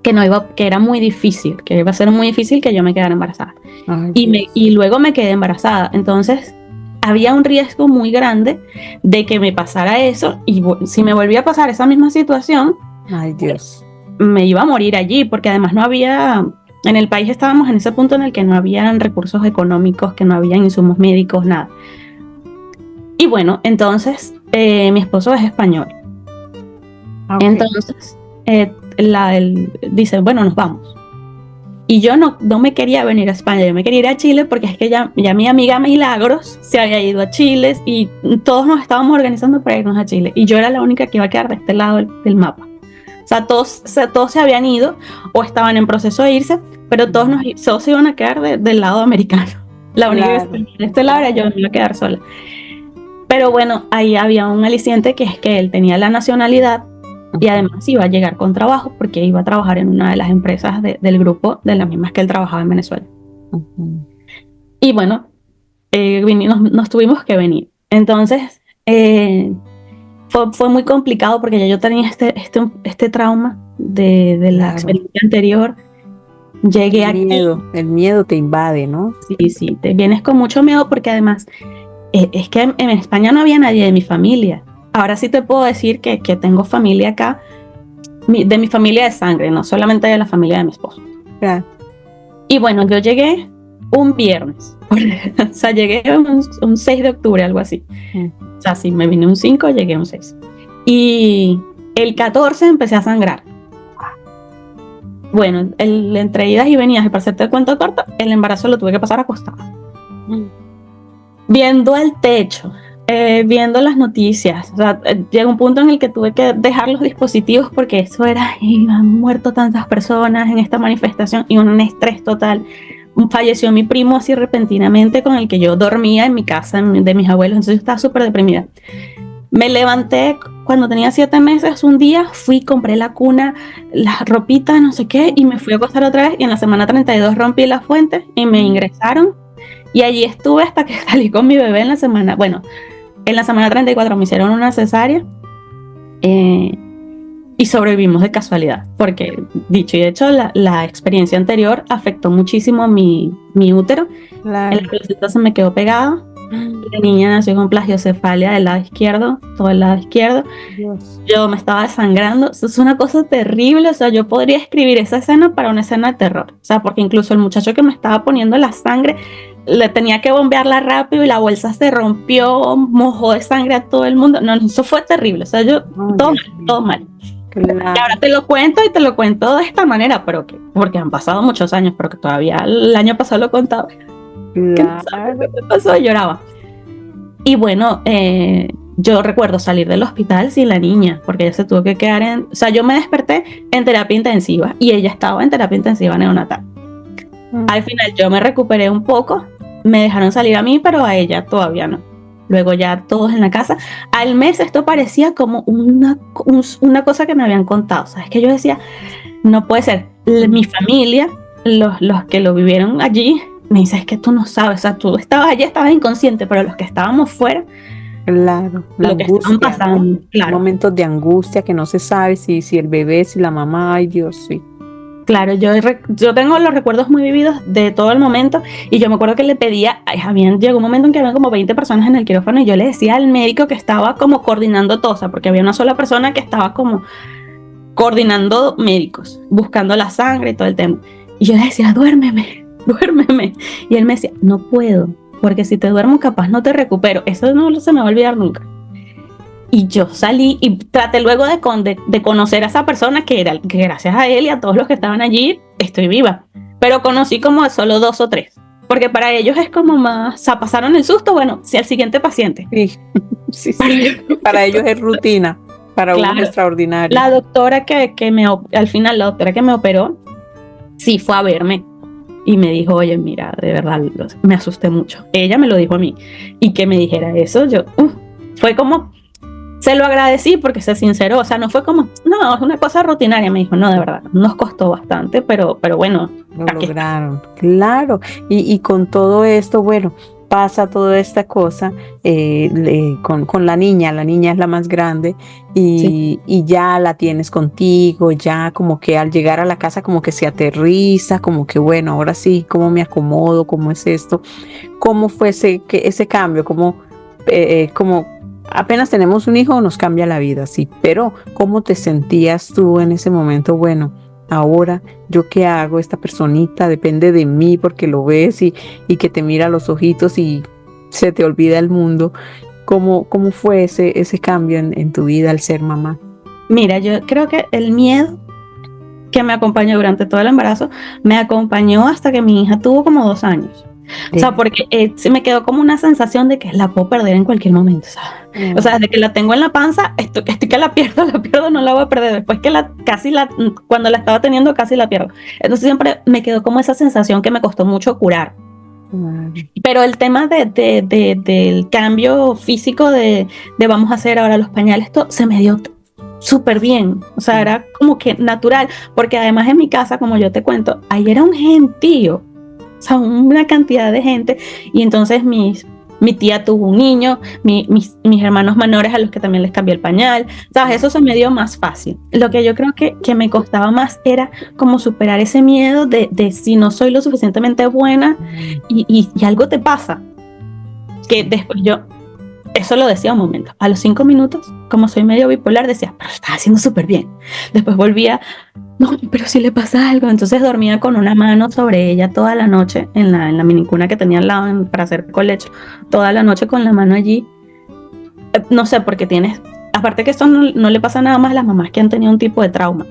que era muy difícil, que iba a ser muy difícil que yo me quedara embarazada. Ay, y luego me quedé embarazada. Entonces había un riesgo muy grande de que me pasara eso, y si me volvía a pasar esa misma situación, ay, Dios, me iba a morir allí, porque además no había... En el país estábamos en ese punto en el que no habían recursos económicos, que no habían insumos médicos, nada. Y bueno, entonces mi esposo es español. Okay. Entonces dice, bueno, nos vamos. Y yo no me quería venir a España, yo me quería ir a Chile porque es que ya mi amiga Milagros se había ido a Chile y todos nos estábamos organizando para irnos a Chile. Y yo era la única que iba a quedar de este lado del mapa. O sea, todos se habían ido o estaban en proceso de irse, pero todos se iban a quedar del lado americano. La única que de este lado era yo, me iba a quedar sola. Pero bueno, ahí había un aliciente que es que él tenía la nacionalidad y además iba a llegar con trabajo porque iba a trabajar en una de las empresas del grupo de las mismas que él trabajaba en Venezuela. Y bueno, nos tuvimos que venir. Entonces, fue muy complicado porque ya yo tenía este trauma de la experiencia anterior. Llegué aquí. El miedo te invade, ¿no? Sí, te vienes con mucho miedo porque además es que en España no había nadie de mi familia. Ahora sí te puedo decir que tengo familia acá, de mi familia de sangre, no solamente de la familia de mi esposo. Claro. Y bueno, yo llegué un viernes, o sea, llegué un 6 de octubre, algo así. O sea, si me vine un 5, llegué un 6. Y el 14 empecé a sangrar. Bueno, entre idas y venidas, y para hacerte el cuento corto, el embarazo lo tuve que pasar acostado. Viendo el techo, viendo las noticias. O sea, llegó un punto en el que tuve que dejar los dispositivos porque eso era, han muerto tantas personas en esta manifestación y un estrés total. Falleció mi primo así repentinamente con el que yo dormía en mi casa de mis abuelos, entonces yo estaba súper deprimida. Me levanté cuando tenía 7 meses, un día fui, compré la cuna, las ropitas, no sé qué, y me fui a acostar otra vez, y en la semana 32 rompí la fuente y me ingresaron, y allí estuve hasta que salí con mi bebé en la semana 34 me hicieron una cesárea, y sobrevivimos de casualidad, porque dicho y hecho, la experiencia anterior afectó muchísimo mi útero. Claro. El placenta se me quedó pegado. La niña nació con plagiocefalia del lado izquierdo, todo el lado izquierdo. Dios. Yo me estaba desangrando. Eso es una cosa terrible. O sea, yo podría escribir esa escena para una escena de terror. O sea, porque incluso el muchacho que me estaba poniendo la sangre, le tenía que bombearla rápido y la bolsa se rompió, mojó de sangre a todo el mundo. No, eso fue terrible. O sea, todo mal. Claro. Y ahora te lo cuento y te lo cuento de esta manera, pero porque han pasado muchos años, pero que todavía el año pasado lo he contado. Claro. ¿Qué pasó? Lloraba. Y bueno, yo recuerdo salir del hospital sin la niña, porque ella se tuvo que quedar o sea, yo me desperté en terapia intensiva y ella estaba en terapia intensiva neonatal. Al final yo me recuperé un poco, me dejaron salir a mí, pero a ella todavía no. Luego ya todos en la casa. Al mes esto parecía como una cosa que me habían contado. ¿Sabes? Que yo decía, no puede ser. Mi familia, los que lo vivieron allí, me dice, es que tú no sabes, o sea, tú estabas allí, estabas inconsciente, pero los que estábamos fuera, claro, lo que estaban pasando, claro. Momentos de angustia que no se sabe si el bebé, si la mamá, ay Dios, sí. Claro, yo tengo los recuerdos muy vividos de todo el momento y yo me acuerdo que le pedía, llegó un momento en que había como 20 personas en el quirófano y yo le decía al médico que estaba como coordinando todo, o sea, porque había una sola persona que estaba como coordinando médicos, buscando la sangre y todo el tema. Y yo le decía, duérmeme. Y él me decía, no puedo, porque si te duermo capaz no te recupero. Eso no se me va a olvidar nunca. Y yo salí y traté luego de conocer a esa persona que gracias a él y a todos los que estaban allí estoy viva. Pero conocí como solo 2 o 3. Porque para ellos es como más, o sea, pasaron el susto, bueno, si el siguiente paciente. Sí. Para ellos es rutina, para claro, uno extraordinario. La doctora al final la doctora que me operó, sí fue a verme. Y me dijo, oye, mira, de verdad, me asusté mucho. Ella me lo dijo a mí. Y que me dijera eso, fue como, se lo agradecí porque se sinceró. O sea, no fue como, no, es una cosa rutinaria. Me dijo, no, de verdad, nos costó bastante, pero bueno. Lo lograron, claro. Y con todo esto, bueno, pasa toda esta cosa con la niña es la más grande y ya la tienes contigo, ya como que al llegar a la casa como que se aterriza, como que bueno, ahora sí, ¿cómo me acomodo? ¿Cómo es esto? ¿Cómo fue ese cambio? ¿Cómo apenas tenemos un hijo nos cambia la vida, sí, pero ¿cómo te sentías tú en ese momento? Bueno, ahora, ¿yo qué hago? Esta personita depende de mí porque lo ves y que te mira a los ojitos y se te olvida el mundo. ¿Cómo fue ese cambio en tu vida al ser mamá? Mira, yo creo que el miedo que me acompañó durante todo el embarazo me acompañó hasta que mi hija tuvo como 2 años. O sea, porque se me quedó como una sensación de que la puedo perder en cualquier momento, ¿sabes? O sea, desde que la tengo en la panza, estoy que la pierdo, no la voy a perder. Después que cuando la estaba teniendo, casi la pierdo. Entonces siempre me quedó como esa sensación que me costó mucho curar. Pero el tema del cambio físico de vamos a hacer ahora los pañales, todo, se me dio súper bien. O sea, era como que natural. Porque además en mi casa, como yo te cuento, ahí era un gentío. O sea, una cantidad de gente. Y entonces mi tía tuvo un niño, mis hermanos menores a los que también les cambié el pañal. ¿Sabes? Eso se me dio más fácil. Lo que yo creo que me costaba más era como superar ese miedo de si no soy lo suficientemente buena y algo te pasa. Que después eso lo decía un momento. A los 5 minutos, como soy medio bipolar, decía, pero estás haciendo súper bien. Después volvía, no, pero si le pasa algo. Entonces dormía con una mano sobre ella toda la noche en la minicuna que tenía al lado para hacer colecho. Toda la noche con la mano allí. No sé, porque aparte que esto no le pasa nada más a las mamás que han tenido un tipo de trauma,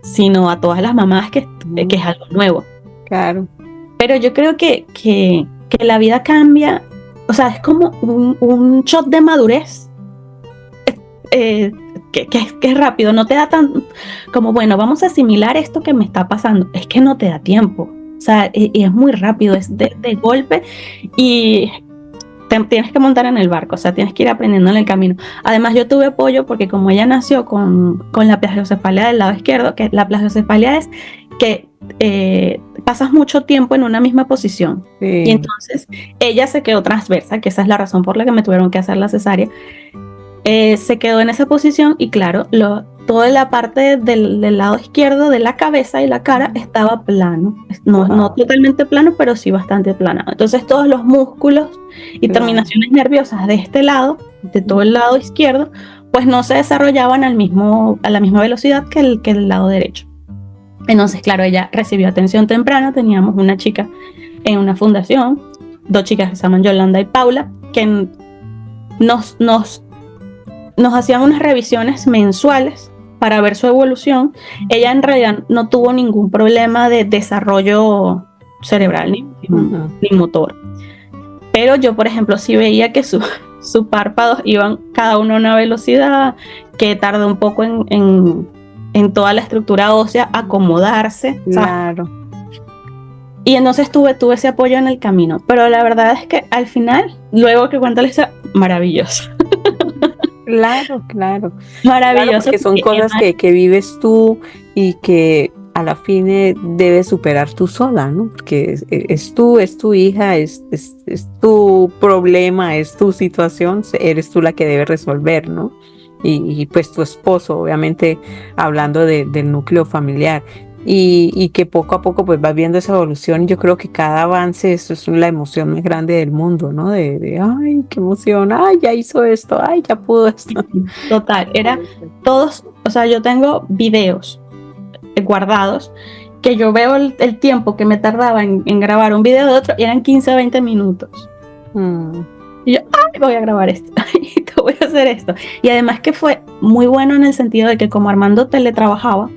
sino a todas las mamás que es algo nuevo. Claro. Pero yo creo que la vida cambia. O sea, es como un shot de madurez que es rápido, no te da tan como, bueno, vamos a asimilar esto que me está pasando. Es que no te da tiempo. O sea, y es muy rápido, es de golpe y tienes que montar en el barco, o sea, tienes que ir aprendiendo en el camino. Además, yo tuve apoyo porque como ella nació con la plagiocefalia del lado izquierdo, que la plagiocefalia es que pasas mucho tiempo en una misma posición. Sí. Y entonces ella se quedó transversa, que esa es la razón por la que me tuvieron que hacer la cesárea. Se quedó en esa posición y claro, toda la parte del lado izquierdo de la cabeza y la cara estaba plano. No totalmente plano, pero sí bastante plano. Entonces todos los músculos y terminaciones nerviosas de este lado, de todo el lado izquierdo, pues no se desarrollaban a la misma velocidad que el lado derecho. Entonces, claro, ella recibió atención temprana. Teníamos una chica en una fundación, 2 chicas que se llaman Yolanda y Paula, que nos hacían unas revisiones mensuales para ver su evolución. Ella en realidad no tuvo ningún problema de desarrollo cerebral ni motor. Pero yo, por ejemplo, sí veía que sus párpados iban cada uno a una velocidad, que tardó un poco en toda la estructura ósea acomodarse. Claro. ¿Sabes? Y entonces tuve ese apoyo en el camino. Pero la verdad es que al final, luego que cuento la historia, maravilloso. Claro. Maravilloso. Porque son cosas que vives tú y que a la fin debes superar tú sola, ¿no? Porque es tu hija, es tu problema, es tu situación, eres tú la que debes resolver, ¿no? Y pues tu esposo, obviamente, hablando del núcleo familiar. Y que poco a poco pues vas viendo esa evolución. Yo creo que cada avance, eso es la emoción más grande del mundo, ¿no? De ay, qué emoción, ay, ya hizo esto, ay, ya pudo esto. Total, era todos, o sea, yo tengo videos guardados que yo veo el tiempo que me tardaba en grabar un video de otro y eran 15 o 20 minutos. Y yo, ay, voy a grabar esto, y te voy a hacer esto. Y además que fue muy bueno en el sentido de que como Armando teletrabajaba,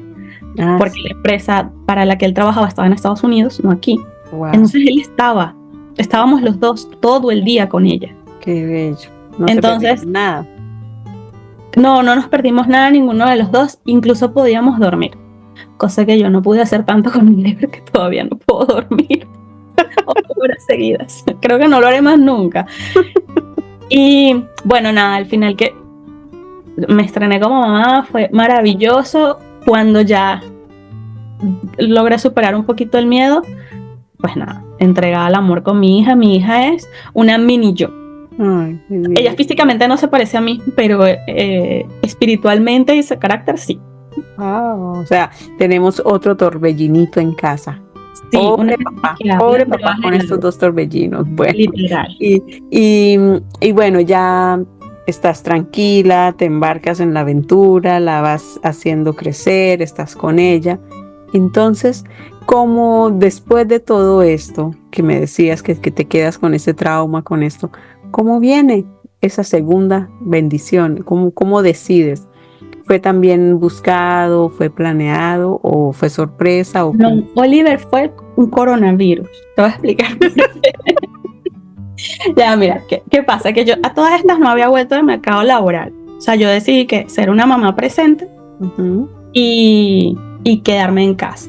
porque sí, la empresa para la que él trabajaba estaba en Estados Unidos, no aquí. Wow. Entonces estábamos los dos todo el día con ella. Qué bello. No entonces, se nada. No nos perdimos nada, ninguno de los dos, incluso podíamos dormir, cosa que yo no pude hacer tanto con mi libro, que todavía no puedo dormir 8 horas seguidas. Creo que no lo haré más nunca. Y bueno, nada, al final que me estrené como mamá fue maravilloso. Cuando ya logré superar un poquito el miedo, pues nada, entregada al amor con mi hija. Mi hija es una mini yo. Ay, ella físicamente no se parece a mí, pero espiritualmente y su carácter sí. O sea, tenemos otro torbellinito en casa. Sí, pobre papá con estos 2 torbellinos. Bueno, literal. Y bueno, ya estás tranquila, te embarcas en la aventura, la vas haciendo crecer, estás con ella. Entonces, ¿cómo después de todo esto que me decías que te quedas con ese trauma, con esto, cómo viene esa segunda bendición? ¿Cómo decides? ¿Fue también buscado, fue planeado o fue sorpresa? O No, Oliver fue un coronavirus. Te voy a explicar. Ya, mira, ¿qué pasa? Que yo a todas estas no había vuelto del mercado laboral. O sea, yo decidí que ser una mamá presente y quedarme en casa.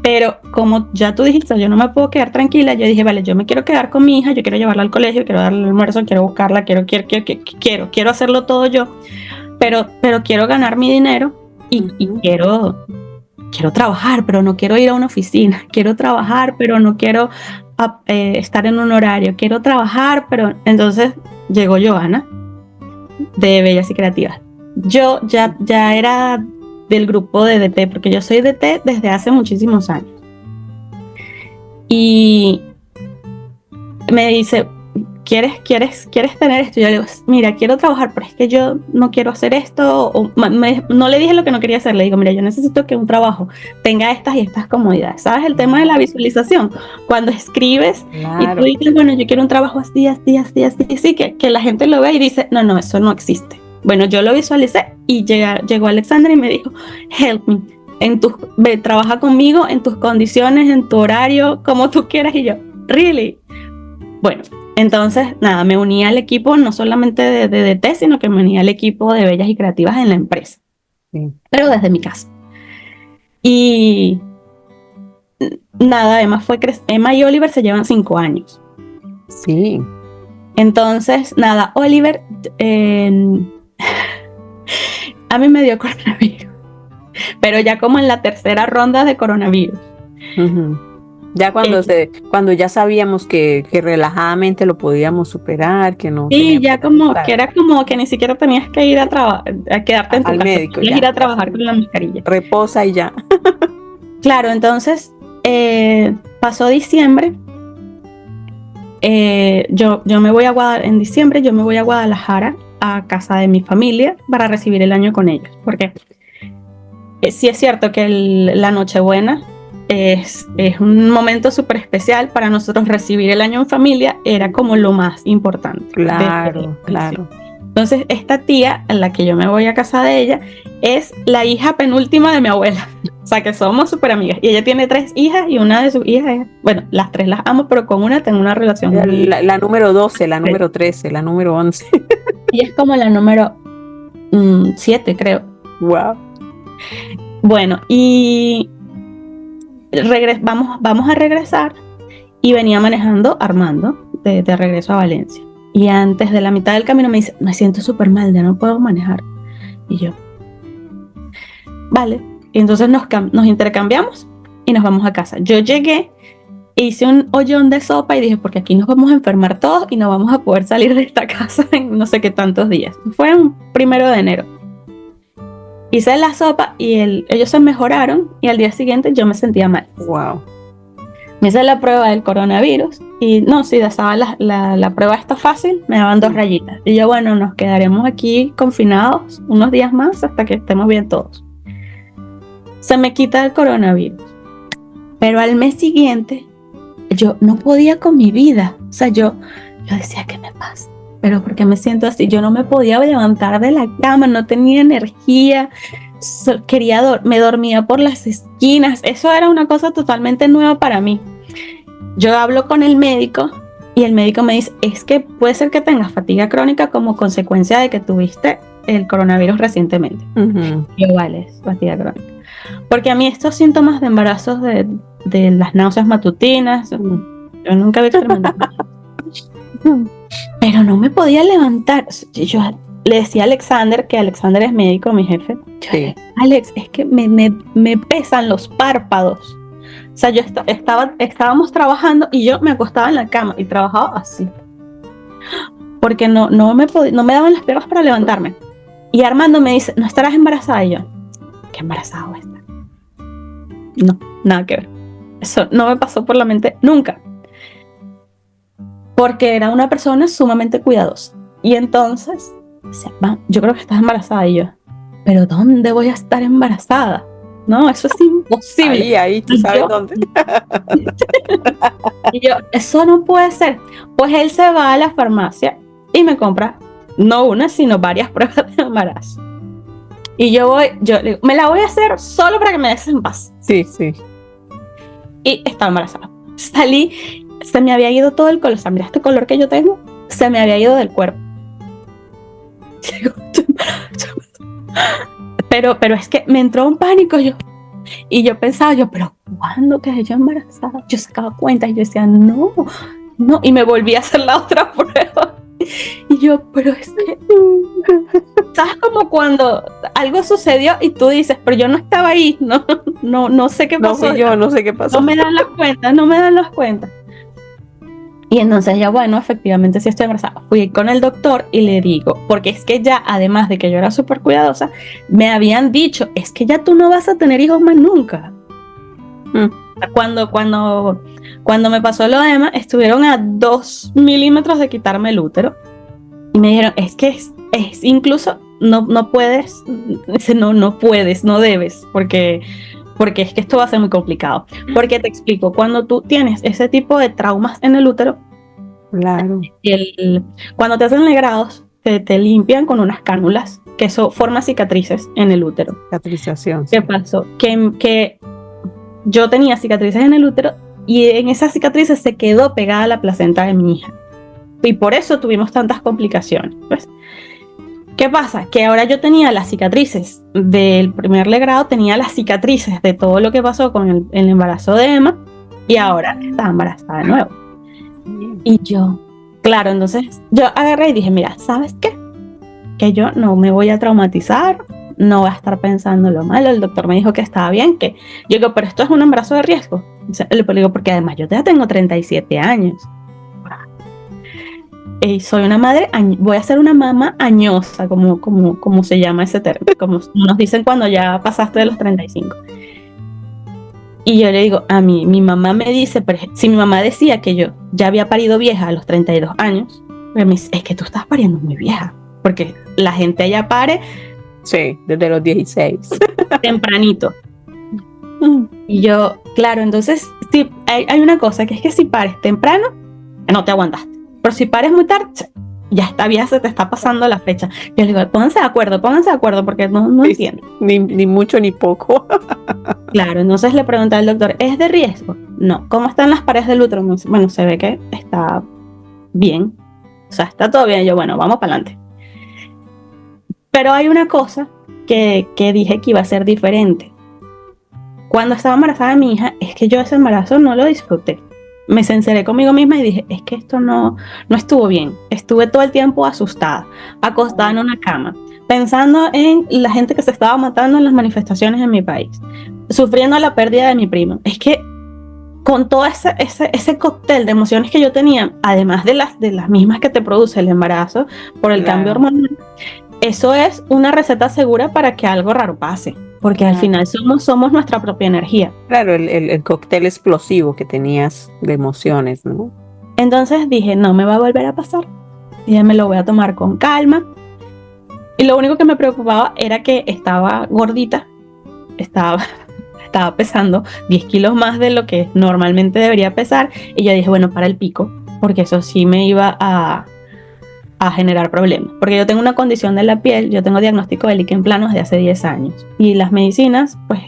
Pero como ya tú dijiste, yo no me puedo quedar tranquila, yo dije, vale, yo me quiero quedar con mi hija, yo quiero llevarla al colegio, quiero darle el almuerzo, quiero buscarla, quiero hacerlo todo yo, pero quiero ganar mi dinero y quiero trabajar, pero no quiero ir a una oficina, quiero trabajar, pero no quiero estar en un horario, quiero trabajar, pero entonces llegó Johanna de Bellas y Creativas. Yo ya era del grupo de DT, porque yo soy DT desde hace muchísimos años. Y me dice, ¿quieres tener esto? Y yo le digo, mira, quiero trabajar, pero es que yo no quiero hacer esto. No le dije lo que no quería hacer, le digo, mira, yo necesito que un trabajo tenga estas y estas comodidades. ¿Sabes el tema de la visualización? Cuando escribes y tú dices, bueno, yo quiero un trabajo así, que la gente lo ve y dice, no, eso no existe. Bueno, yo lo visualicé y llegó Alexander y me dijo, help me, trabaja conmigo en tus condiciones, en tu horario, como tú quieras. Y yo, really? Bueno, entonces, nada, me uní al equipo no solamente de DT, sino que me uní al equipo de Bellas y Creativas en la empresa, pero desde mi casa. Y nada, Emma y Oliver se llevan 5 años. Sí. Entonces, nada, Oliver, a mí me dio coronavirus, pero ya como en la tercera ronda de coronavirus. Ya cuando ya sabíamos que relajadamente lo podíamos superar, que no. Sí, ya como que era como que ni siquiera tenías que ir a quedarte en tu casa, médico, ir a trabajar con la mascarilla. Reposa y ya. Claro, entonces pasó diciembre. Yo me voy en diciembre yo me voy a Guadalajara a casa de mi familia para recibir el año con ellos, porque sí es cierto que la Nochebuena es un momento súper especial para nosotros. Recibir el año en familia era como lo más importante. Claro. Entonces esta tía a la que yo me voy a casa de ella es la hija penúltima de mi abuela, o sea que somos súper amigas, y ella tiene 3 hijas y una de sus hijas es, bueno, las 3 las amo, pero con una tengo una relación la número 12, la número 13, la número 11. Ella es como la número 7, creo. Wow. Bueno, y vamos a regresar, y venía manejando Armando de regreso a Valencia, y antes de la mitad del camino me dice, me siento súper mal, ya no puedo manejar. Y yo, vale. Y entonces nos intercambiamos y nos vamos a casa. Yo llegué, hice un hoyón de sopa y dije, porque aquí nos vamos a enfermar todos y no vamos a poder salir de esta casa en no sé qué tantos días. Fue un 1 de enero. Hice la sopa y ellos se mejoraron, y al día siguiente yo me sentía mal. Wow. Me hice la prueba del coronavirus y no, si estaba la prueba está fácil, me daban 2 rayitas. Y yo, bueno, nos quedaremos aquí confinados unos días más hasta que estemos bien todos. Se me quita el coronavirus, pero al mes siguiente yo no podía con mi vida. O sea, yo decía, ¿qué me pasa? Pero ¿por qué me siento así? Yo no me podía levantar de la cama, no tenía energía, me dormía por las esquinas. Eso era una cosa totalmente nueva para mí. Yo hablo con el médico y el médico me dice, es que puede ser que tengas fatiga crónica como consecuencia de que tuviste el coronavirus recientemente. Y vale, es fatiga crónica. Porque a mí estos síntomas de embarazos de las náuseas matutinas, yo nunca había experimentado. Pero no me podía levantar. Yo le decía a Alexander, que Alexander es médico, mi jefe. Sí. Alex, es que me pesan los párpados. O sea, estábamos trabajando y yo me acostaba en la cama y trabajaba así. Porque no me daban las piernas para levantarme. Y Armando me dice, ¿no estarás embarazada? Y yo, ¿qué embarazada voy a estar? No, nada que ver. Eso no me pasó por la mente nunca. Porque era una persona sumamente cuidadosa. Y entonces, decía, yo creo que estás embarazada. Y yo, ¿pero dónde voy a estar embarazada? No, eso es imposible. Ahí, tú sabes dónde. Y yo, eso no puede ser. Pues él se va a la farmacia y me compra, no una, sino varias pruebas de embarazo. Y yo le digo, me la voy a hacer solo para que me dejes en paz. Sí, sí. Y estaba embarazada. Salí, se me había ido todo el color. O sea, mira este color que yo tengo, se me había ido del cuerpo. Pero es que me entró un pánico y yo pensaba, pero ¿cuándo quedé yo embarazada? Yo sacaba cuentas y yo decía, no, y me volví a hacer la otra prueba. Y yo, pero es que, ¿sabes? Como cuando algo sucedió y tú dices, pero yo no estaba ahí, no sé qué pasó. No fui yo, no sé qué pasó. No me dan las cuentas. Y entonces ya, bueno, efectivamente sí estoy embarazada. Fui con el doctor y le digo, porque es que ya, además de que yo era súper cuidadosa, me habían dicho, es que ya tú no vas a tener hijos más nunca. Cuando me pasó lo de Emma, estuvieron a 2 milímetros de quitarme el útero. Y me dijeron, es que es incluso, no puedes, no debes, porque es que esto va a ser muy complicado. Porque te explico, cuando tú tienes ese tipo de traumas en el útero, claro, cuando te hacen legrados, te limpian con unas cánulas, que eso forma cicatrices en el útero. cicatrización. ¿Qué pasó? Que yo tenía cicatrices en el útero y en esas cicatrices se quedó pegada la placenta de mi hija. Y por eso tuvimos tantas complicaciones. ¿Ves? ¿Qué pasa? Que ahora yo tenía las cicatrices del primer legrado, tenía las cicatrices de todo lo que pasó con el embarazo de Emma y ahora estaba embarazada de nuevo. Y yo, claro, entonces yo agarré y dije, mira, ¿sabes qué? Que yo no me voy a traumatizar, no voy a estar pensando lo malo. El doctor me dijo que estaba bien, que yo digo, pero esto es un embarazo de riesgo. Le digo, porque además yo ya tengo 37 años. Y soy una madre, voy a ser una mamá añosa, como se llama ese término, como nos dicen cuando ya pasaste de los 35. Y yo le digo, mi mamá me dice, pero si mi mamá decía que yo ya había parido vieja a los 32 años, me dice, es que tú estás pariendo muy vieja, porque la gente allá pare. Sí, desde los 16. Tempranito. Y yo, claro, entonces, sí, hay una cosa, que es que si pares temprano, no te aguantaste. Pero si pares muy tarde, ya se te está pasando la fecha. Yo le digo, pónganse de acuerdo, porque no Sí, entiendo. Ni mucho ni poco. Claro, entonces le pregunté al doctor, ¿es de riesgo? No. ¿Cómo están las paredes del útero? Bueno, se ve que está bien. O sea, está todo bien. Yo, bueno, vamos para adelante. Pero hay una cosa que dije que iba a ser diferente. Cuando estaba embarazada de mi hija, es que yo ese embarazo no lo disfruté. Me sinceré conmigo misma y dije, es que esto no estuvo bien. Estuve todo el tiempo asustada, acostada en una cama, pensando en la gente que se estaba matando en las manifestaciones en mi país, sufriendo la pérdida de mi primo. Es que con todo ese cóctel de emociones que yo tenía, además de las mismas que te produce el embarazo por el cambio hormonal, eso es una receta segura para que algo raro pase. Porque al final somos nuestra propia energía. Claro, el cóctel explosivo que tenías de emociones, ¿no? Entonces dije, no me va a volver a pasar. Ya me lo voy a tomar con calma. Y lo único que me preocupaba era que estaba gordita. Estaba pesando 10 kilos más de lo que normalmente debería pesar. Y yo dije, bueno, para el pico. Porque eso sí me iba a generar problemas, porque yo tengo una condición de la piel, yo tengo diagnóstico de líquen plano desde hace 10 años y las medicinas pues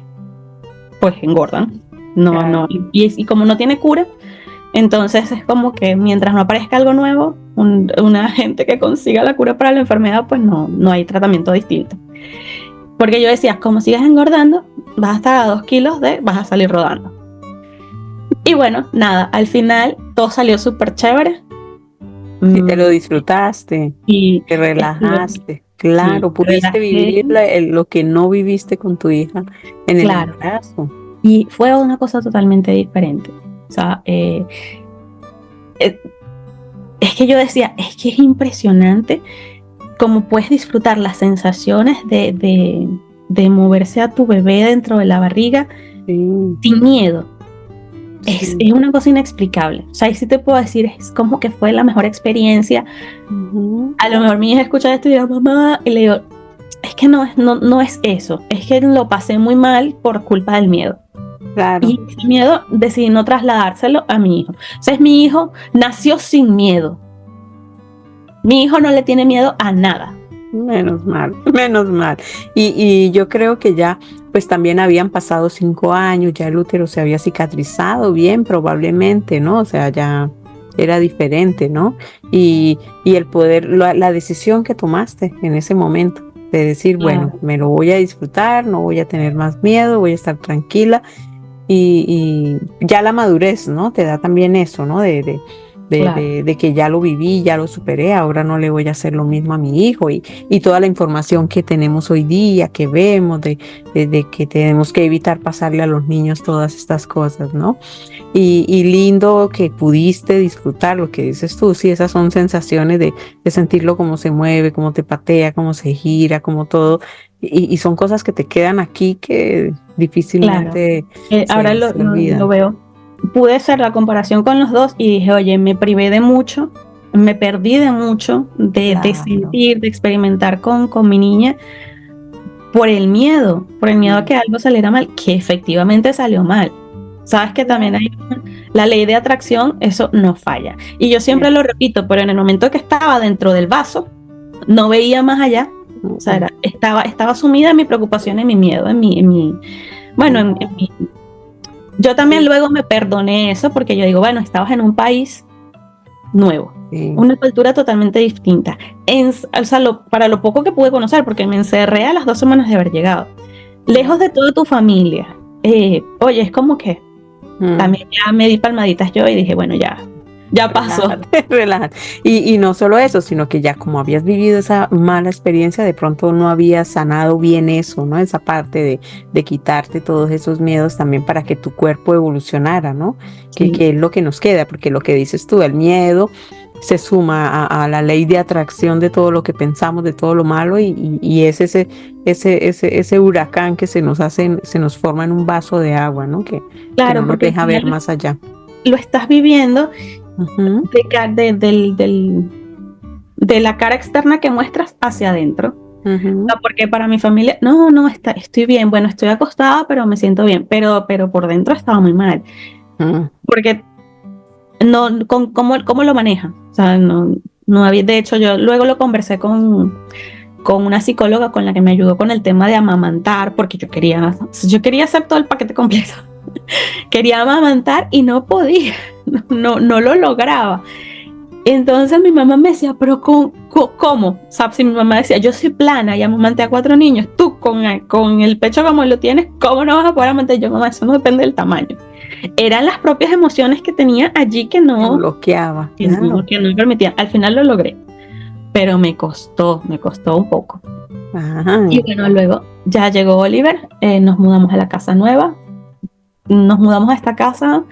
engordan, y como no tiene cura, entonces es como que mientras no aparezca algo nuevo, una gente que consiga la cura para la enfermedad, pues no hay tratamiento distinto, porque yo decía, como sigas engordando, vas a estar a 2 kilos vas a salir rodando. Y bueno, nada, al final todo salió súper chévere. Y te lo disfrutaste y te relajaste. Claro, sí, pudiste vivir lo que no viviste con tu hija en el embarazo. Y fue una cosa totalmente diferente. O sea, es que yo decía, es que es impresionante cómo puedes disfrutar las sensaciones de moverse a tu bebé dentro de la barriga sin miedo. Es una cosa inexplicable. O sea, y sí te puedo decir, es como que fue la mejor experiencia. A lo mejor mi hija escucha esto y dirá, mamá, y le digo, es que no es eso. Es que lo pasé muy mal por culpa del miedo. Claro. Y ese miedo decidí no trasladárselo a mi hijo. O sea, mi hijo nació sin miedo. Mi hijo no le tiene miedo a nada. Menos mal, menos mal. Y yo creo que ya, pues también habían pasado 5 años, ya el útero se había cicatrizado bien, probablemente, ¿no? O sea, ya era diferente, ¿no? Y el poder, la decisión que tomaste en ese momento, de decir, bueno, Claro, me lo voy a disfrutar, no voy a tener más miedo, voy a estar tranquila. Y ya la madurez, ¿no? Te da también eso, ¿no? claro. De que ya lo viví, ya lo superé, ahora no le voy a hacer lo mismo a mi hijo y toda la información que tenemos hoy día, que vemos, de que tenemos que evitar pasarle a los niños todas estas cosas, ¿no? Y lindo que pudiste disfrutar lo que dices tú, sí, esas son sensaciones de sentirlo cómo se mueve, cómo te patea, cómo se gira, cómo todo, y son cosas que te quedan aquí que Claro, difícilmente ahora se lo olvidan. veo. Pude hacer la comparación con los dos y dije, oye, me privé de mucho, me perdí de mucho, de Claro. sentir, de experimentar con mi niña por el miedo a que algo saliera mal, que efectivamente salió mal. Sabes que también hay la ley de atracción, eso no falla. Y yo siempre lo repito, pero en el momento que estaba dentro del vaso, no veía más allá. O sea, estaba sumida en mi preocupación, en mi miedo, bueno, en mi. Yo también Sí, luego me perdoné eso porque yo digo, bueno, estabas en un país nuevo, sí. una cultura totalmente distinta. O sea, para lo poco que pude conocer, porque me encerré a las 2 semanas de haber llegado, lejos de toda tu familia. Oye, es como que Mm. también ya me di palmaditas yo y dije, bueno, ya pasó. Relájate, relájate. Y no solo eso, sino que ya como habías vivido esa mala experiencia, de pronto no habías sanado bien eso, ¿no? Esa parte de quitarte todos esos miedos también para que tu cuerpo evolucionara, ¿no? Sí, Que es lo que nos queda, porque lo que dices tú, el miedo se suma a la ley de atracción de todo lo que pensamos, de todo lo malo, y es ese huracán que se nos forma en un vaso de agua, ¿no? Que no claro, nos porque al deja ver final más allá. lo estás viviendo Ujú, de la cara externa que muestras hacia adentro. O ujú. sea, porque para mi familia, no, estoy bien, bueno, estoy acostada, pero me siento bien, pero por dentro estaba muy mal, Mm. porque no, ¿cómo lo maneja? O sea, no había, de hecho, yo luego lo conversé con una psicóloga con la que me ayudó con el tema de amamantar, porque yo quería hacer todo el paquete completo. Quería amamantar y no podía, no lo lograba. Entonces mi mamá me decía, pero ¿cómo? O sea, si mi mamá decía, yo soy plana y amamanté a 4 niños, tú con el pecho como lo tienes, ¿cómo no vas a poder amamantar? Yo, mamá, eso no depende del tamaño. Eran las propias emociones que tenía allí que Te no, bloqueaba, que no, claro. que no permitían. Al final lo logré, pero me costó un poco. Ajá. Y bueno, luego ya llegó Oliver, nos mudamos a la casa nueva, nos mudamos a esta casa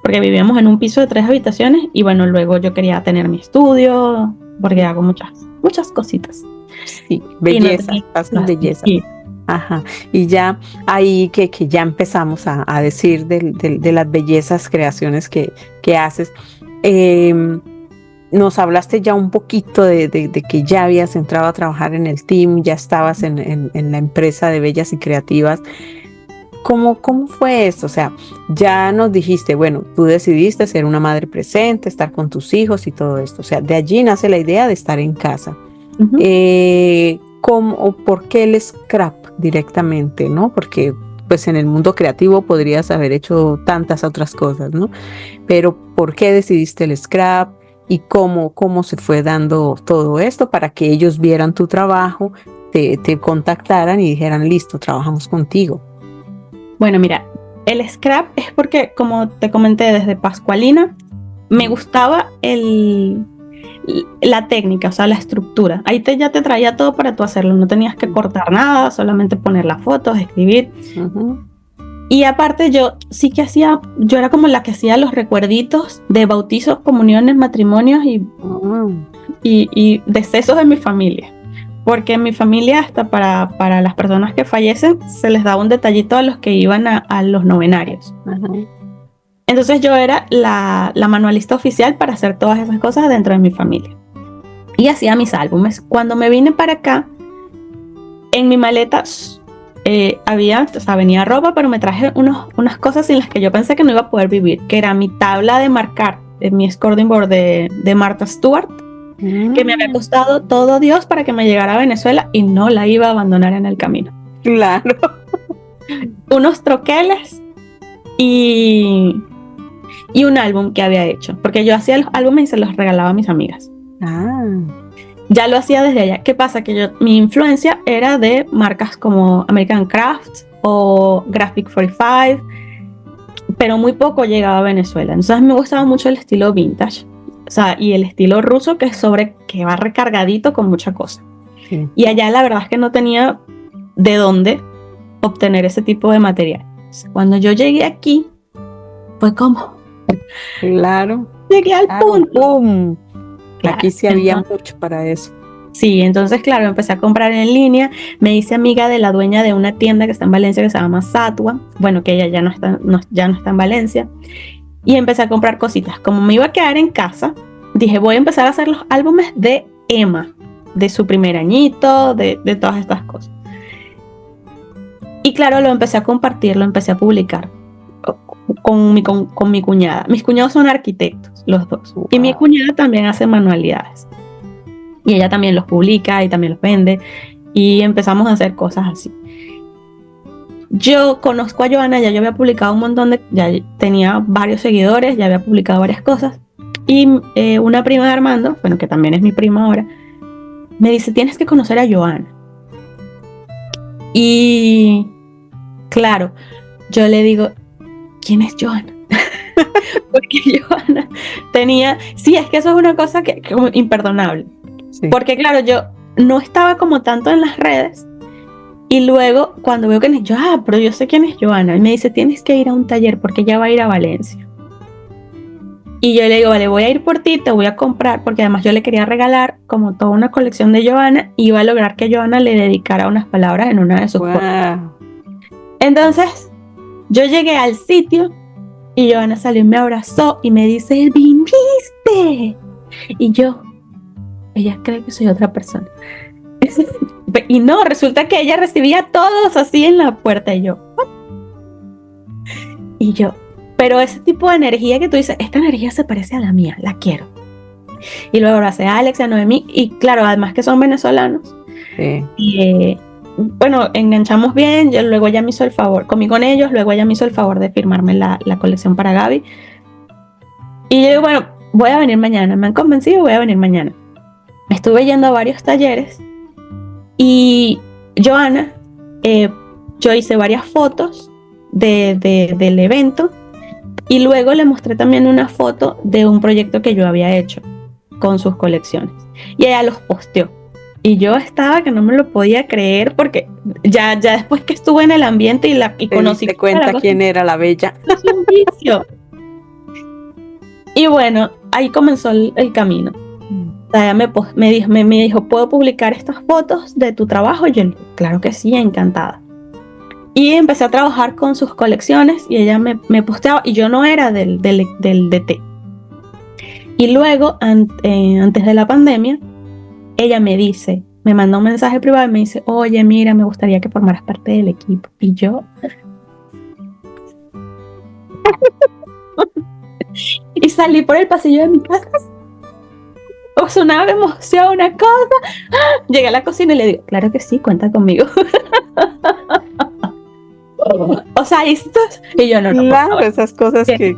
porque vivíamos en un piso de 3 habitaciones y bueno, luego yo quería tener mi estudio porque hago muchas cositas Sí, y no tenía bellezas, pasan espacio. bellezas. Ajá. Y ya ahí que ya empezamos a decir de las bellezas creaciones que haces. em, Nos hablaste ya un poquito de que ya habías entrado a trabajar en el team, ya estabas en la empresa de Bellas y Creativas. ¿Cómo fue eso? O sea, ya nos dijiste, bueno, tú decidiste ser una madre presente, estar con tus hijos y todo esto. O sea, de allí nace la idea de estar en casa. Ujú. ¿Cómo o por qué el scrap directamente, no? Porque pues en el mundo creativo podrías haber hecho tantas otras cosas, ¿no? Pero ¿por qué decidiste el scrap? ¿Y cómo se fue dando todo esto para que ellos vieran tu trabajo, te contactaran y dijeran, listo, trabajamos contigo? Bueno, mira, el scrap es porque, como te comenté desde Pascualina, me gustaba la técnica, o sea, la estructura. Ya te traía todo para tú hacerlo, no tenías que cortar nada, solamente poner las fotos, escribir. Ujú. Y aparte yo sí que yo era como la que hacía los recuerditos de bautizos, comuniones, matrimonios Ah, y decesos de mi familia. Porque en mi familia, hasta para las personas que fallecen, se les daba un detallito a los que iban a los novenarios. ajá. Entonces yo era la manualista oficial para hacer todas esas cosas dentro de mi familia. Y hacía mis álbumes. Cuando me vine para acá, en mi maleta venía ropa, pero me traje unas cosas sin las que yo pensé que no iba a poder vivir, que era mi tabla de marcar, mi scording board de Martha Stewart, que me había costado todo Dios para que me llegara a Venezuela y no la iba a abandonar en el camino. Claro. Unos troqueles y un álbum que había hecho, porque yo hacía los álbumes y se los regalaba a mis amigas. Ya lo hacía desde allá. ¿Qué pasa? Que mi influencia era de marcas como American Crafts o Graphic 45, pero muy poco llegaba a Venezuela. Entonces me gustaba mucho el estilo vintage, o sea, y el estilo ruso, que va recargadito con mucha cosa. Sí. Y allá la verdad es que no tenía de dónde obtener ese tipo de material. Cuando yo llegué aquí, fue como... Claro. Llegué al punto. ¡Pum! Claro, Aquí sí había mucho para eso. Sí, entonces claro, empecé a comprar en línea, me hice amiga de la dueña de una tienda que está en Valencia que se llama Satua, bueno, que ella ya no está en Valencia, y empecé a comprar cositas. Como me iba a quedar en casa, dije, voy a empezar a hacer los álbumes de Emma, de su primer añito, de todas estas cosas. Y claro, lo empecé a compartir, lo empecé a publicar con mi cuñada. Mis cuñados son arquitectos, los dos. Wow. Y mi cuñada también hace manualidades. Y ella también los publica y también los vende. Y empezamos a hacer cosas así. Yo conozco a Joana, ya yo había publicado un montón ya tenía varios seguidores, ya había publicado varias cosas. Y una prima de Armando, bueno, que también es mi prima ahora, me dice, tienes que conocer a Joana. Y claro, yo le digo, ¿quién es Joana? Porque Joana tenía... Sí, es que eso es una cosa que imperdonable. Sí. Porque claro, yo no estaba como tanto en las redes. Y luego cuando veo quién es yo, pero yo sé quién es Joana. Y me dice, tienes que ir a un taller porque ella va a ir a Valencia. Y yo le digo, vale, voy a ir por ti, te voy a comprar. Porque además yo le quería regalar como toda una colección de Joana. Y iba a lograr que Joana le dedicara unas palabras en una de sus cosas. Entonces, yo llegué al sitio y Joana salió y me abrazó y me dice, ¿viniste? Y yo, ella cree que soy otra persona. Y no, resulta que ella recibía a todos así en la puerta. Y yo, pero ese tipo de energía que tú dices, esta energía se parece a la mía, la quiero. Y luego abracé a Alex y a Noemí, y claro, además que son venezolanos. Sí. Y bueno, enganchamos bien. Luego ella me hizo el favor, comí con ellos, luego ella me hizo el favor de firmarme la colección para Gaby. Y yo digo, bueno, voy a venir mañana, me han convencido, voy a venir mañana. Estuve yendo a varios talleres. Y Joana, yo hice varias fotos del evento y luego le mostré también una foto de un proyecto que yo había hecho con sus colecciones y ella los posteó y yo estaba que no me lo podía creer porque ya después que estuve en el ambiente y conocí te cuenta quién era la bella. Es un vicio. Y bueno, ahí comenzó el camino. Ella me dijo, ¿puedo publicar estas fotos de tu trabajo? Y yo, claro que sí, encantada. Y empecé a trabajar con sus colecciones y ella me posteaba y yo no era del DT. Y luego, antes de la pandemia, ella me mandó un mensaje privado y me dice, oye, mira, me gustaría que formaras parte del equipo. Y yo... y salí por el pasillo de mi casa. Sonaba emoción, una cosa. Llegué a la cocina y le digo, claro que sí, cuenta conmigo. O sea, y yo no. Claro, esas cosas que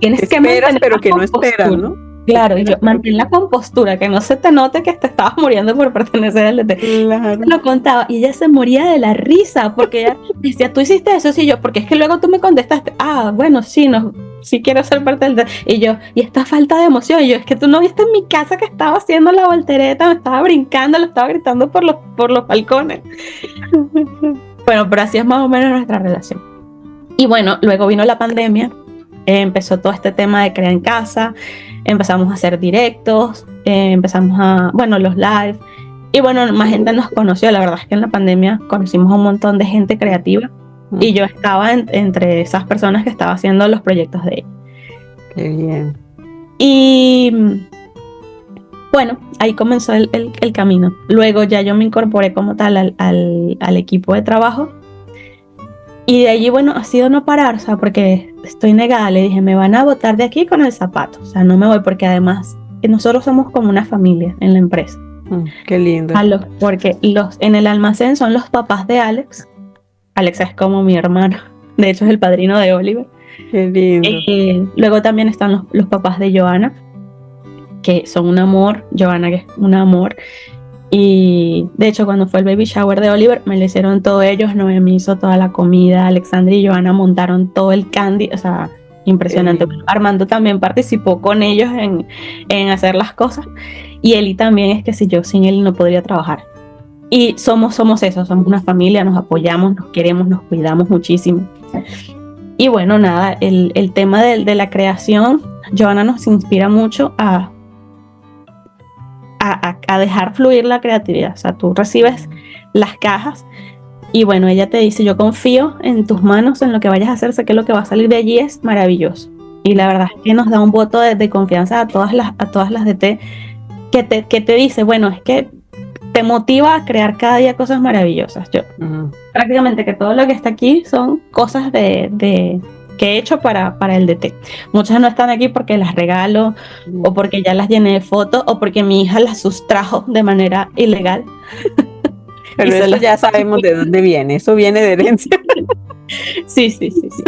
tienes que esperas, pero que no esperas, ¿no? Claro, y yo mantén la compostura, que no se te note que te estabas muriendo por pertenecer al DT. Claro. Se lo contaba y ella se moría de la risa porque ella decía, tú hiciste eso, sí, yo, porque es que luego tú me contestaste, bueno, sí, no, sí quiero ser parte del DT. Y yo, y esta falta de emoción, y yo, es que tú no viste en mi casa que estaba haciendo la voltereta, me estaba brincando, lo estaba gritando por los balcones. Bueno, pero así es más o menos nuestra relación. Y bueno, luego vino la pandemia, empezó todo este tema de crear en casa, empezamos a hacer directos, empezamos los live, y bueno, más gente nos conoció. La verdad es que en la pandemia conocimos a un montón de gente creativa, y yo estaba entre esas personas que estaba haciendo los proyectos de ella. Qué bien. Y bueno, ahí comenzó el camino. Luego ya yo me incorporé como tal al equipo de trabajo. Y de allí, bueno, ha sido no parar, o sea, porque estoy negada. Le dije, me van a botar de aquí con el zapato. O sea, no me voy porque además nosotros somos como una familia en la empresa. Qué lindo. Porque en el almacén son los papás de Alex. Alex es como mi hermano. De hecho, es el padrino de Oliver. Qué lindo. Luego también están los papás de Johanna, que son un amor. Johanna, que es un amor. Y de hecho, cuando fue el baby shower de Oliver, me lo hicieron todos ellos. Noemi hizo toda la comida. Alexandra y Johanna montaron todo el candy. O sea, impresionante. Armando también participó con ellos en hacer las cosas. Y Eli también, es que si yo sin él no podría trabajar. Y somos eso, somos una familia, nos apoyamos, nos queremos, nos cuidamos muchísimo. Y bueno, nada, el tema de la creación, Johanna nos inspira mucho a dejar fluir la creatividad. O sea, tú recibes las cajas y bueno, ella te dice, yo confío en tus manos, en lo que vayas a hacer, sé que lo que va a salir de allí es maravilloso. Y la verdad es que nos da un voto de confianza a todas las de T, que te dice, bueno, es que te motiva a crear cada día cosas maravillosas. Yo prácticamente que todo lo que está aquí son cosas que he hecho para el DT. Muchas no están aquí porque las regalo o porque ya las llené de fotos o porque mi hija las sustrajo de manera ilegal. Pero eso ya sabemos de dónde viene, eso viene de herencia. Sí.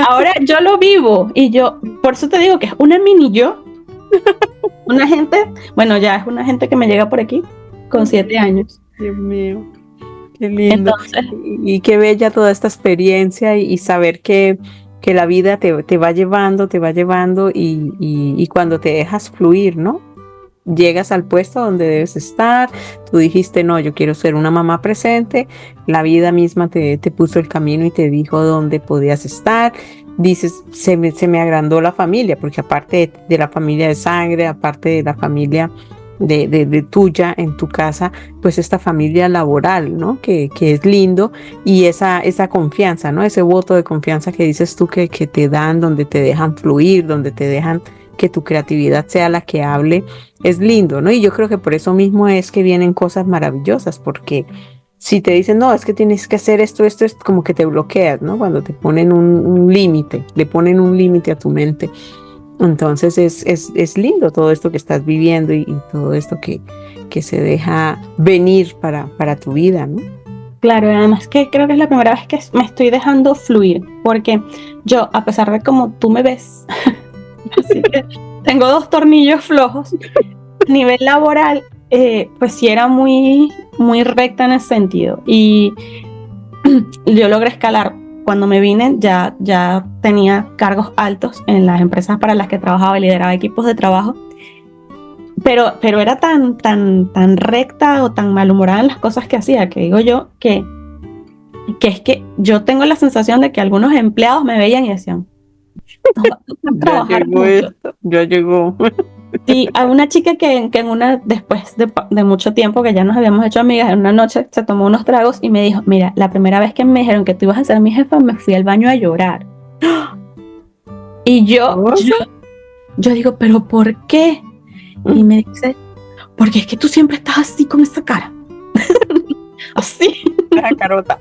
Ahora yo lo vivo y yo, por eso te digo que es una mini yo. Una gente, bueno, ya es una gente que me llega por aquí con 7 años. Dios mío, qué lindo. Entonces, y qué bella toda esta experiencia y saber que la vida te va llevando y cuando te dejas fluir, ¿no? Llegas al puesto donde debes estar, tú dijiste, no, yo quiero ser una mamá presente, la vida misma te puso el camino y te dijo dónde podías estar. Dices, se me agrandó la familia, porque aparte de la familia de sangre, aparte de la familia de tuya en tu casa, pues esta familia laboral, ¿no? Que es lindo, y esa confianza, ¿no? Ese voto de confianza que dices tú que te dan, donde te dejan fluir, donde te dejan que tu creatividad sea la que hable, es lindo, ¿no? Y yo creo que por eso mismo es que vienen cosas maravillosas, porque si te dicen, no, es que tienes que hacer esto, es como que te bloqueas, ¿no? Cuando te ponen un límite, le ponen un límite a tu mente. Entonces es lindo todo esto que estás viviendo y todo esto que se deja venir para tu vida, ¿no? Claro, y además que creo que es la primera vez que me estoy dejando fluir, porque yo, a pesar de como tú me ves, así que tengo 2 tornillos flojos, a nivel laboral, pues sí era muy, muy recta en ese sentido. Y yo logré escalar. Cuando me vine ya tenía cargos altos en las empresas para las que trabajaba y lideraba equipos de trabajo, pero era tan recta o tan malhumorada en las cosas que hacía, que digo yo que es que yo tengo la sensación de que algunos empleados me veían y decían, no vas a trabajar mucho. Ya llegó. Sí, a una chica que en después de mucho tiempo que ya nos habíamos hecho amigas, en una noche se tomó unos tragos y me dijo, mira, la primera vez que me dijeron que tú ibas a ser mi jefa, me fui al baño a llorar. Y yo digo, ¿pero por qué? Y me dice, porque es que tú siempre estás así con esa cara. Así. La carota.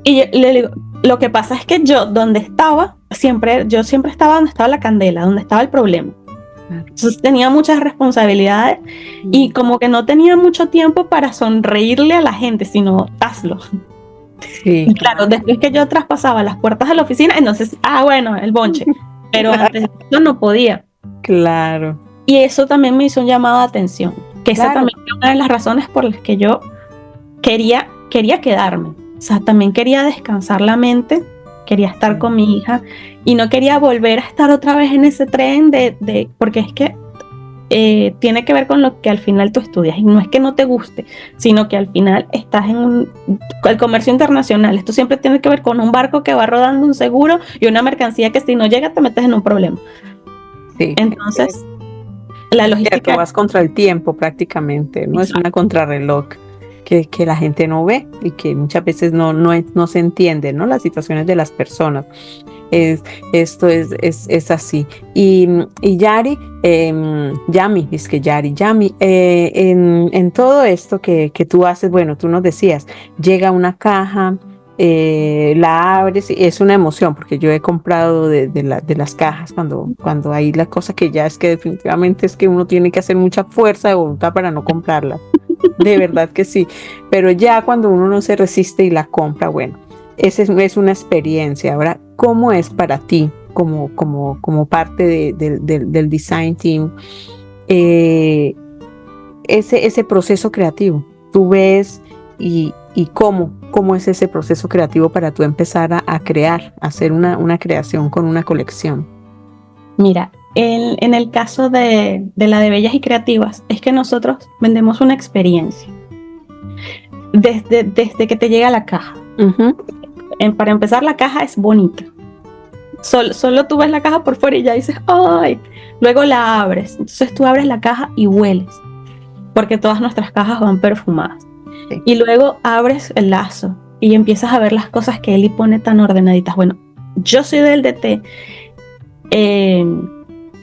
Y yo le digo, lo que pasa es que yo siempre estaba donde estaba la candela, donde estaba el problema. Entonces tenía muchas responsabilidades y como que no tenía mucho tiempo para sonreírle a la gente, sino hazlo. Sí. Y claro, después que yo traspasaba las puertas de la oficina, entonces, bueno, el bonche. Pero antes yo no podía. Claro. Y eso también me hizo un llamado de atención, que esa también es una de las razones por las que yo quería quedarme. O sea, también quería descansar la mente, quería estar con mi hija y no quería volver a estar otra vez en ese tren porque es que tiene que ver con lo que al final tú estudias y no es que no te guste, sino que al final estás en el comercio internacional. Esto siempre tiene que ver con un barco que va rodando un seguro y una mercancía que si no llega te metes en un problema. Sí. Entonces, la logística... Vas contra el tiempo prácticamente, ¿no? Exacto. Es una contrarreloj que la gente no ve y que muchas veces no se entiende, ¿no? Las situaciones de las personas. Esto es así. Y Yari, Yami, en todo esto que tú haces, bueno, tú nos decías, llega una caja, la abres y es una emoción, porque yo he comprado de las cajas cuando hay la cosa que ya es que definitivamente es que uno tiene que hacer mucha fuerza de voluntad para no comprarla. De verdad que sí, pero ya cuando uno no se resiste y la compra, bueno, esa es una experiencia. Ahora, ¿cómo es para ti como parte del design team ese proceso creativo? Tú ves y cómo es ese proceso creativo para tú empezar a crear, a hacer una creación con una colección. Mira, en el caso de la de Bellas y Creativas, es que nosotros vendemos una experiencia desde que te llega la caja. Uh-huh. Para empezar, la caja es bonita. Solo tú ves la caja por fuera y ya dices, ¡ay! Luego la abres. Entonces tú abres la caja y hueles, porque todas nuestras cajas van perfumadas. Sí. Y luego abres el lazo y empiezas a ver las cosas que Eli pone tan ordenaditas. Bueno, yo soy del DT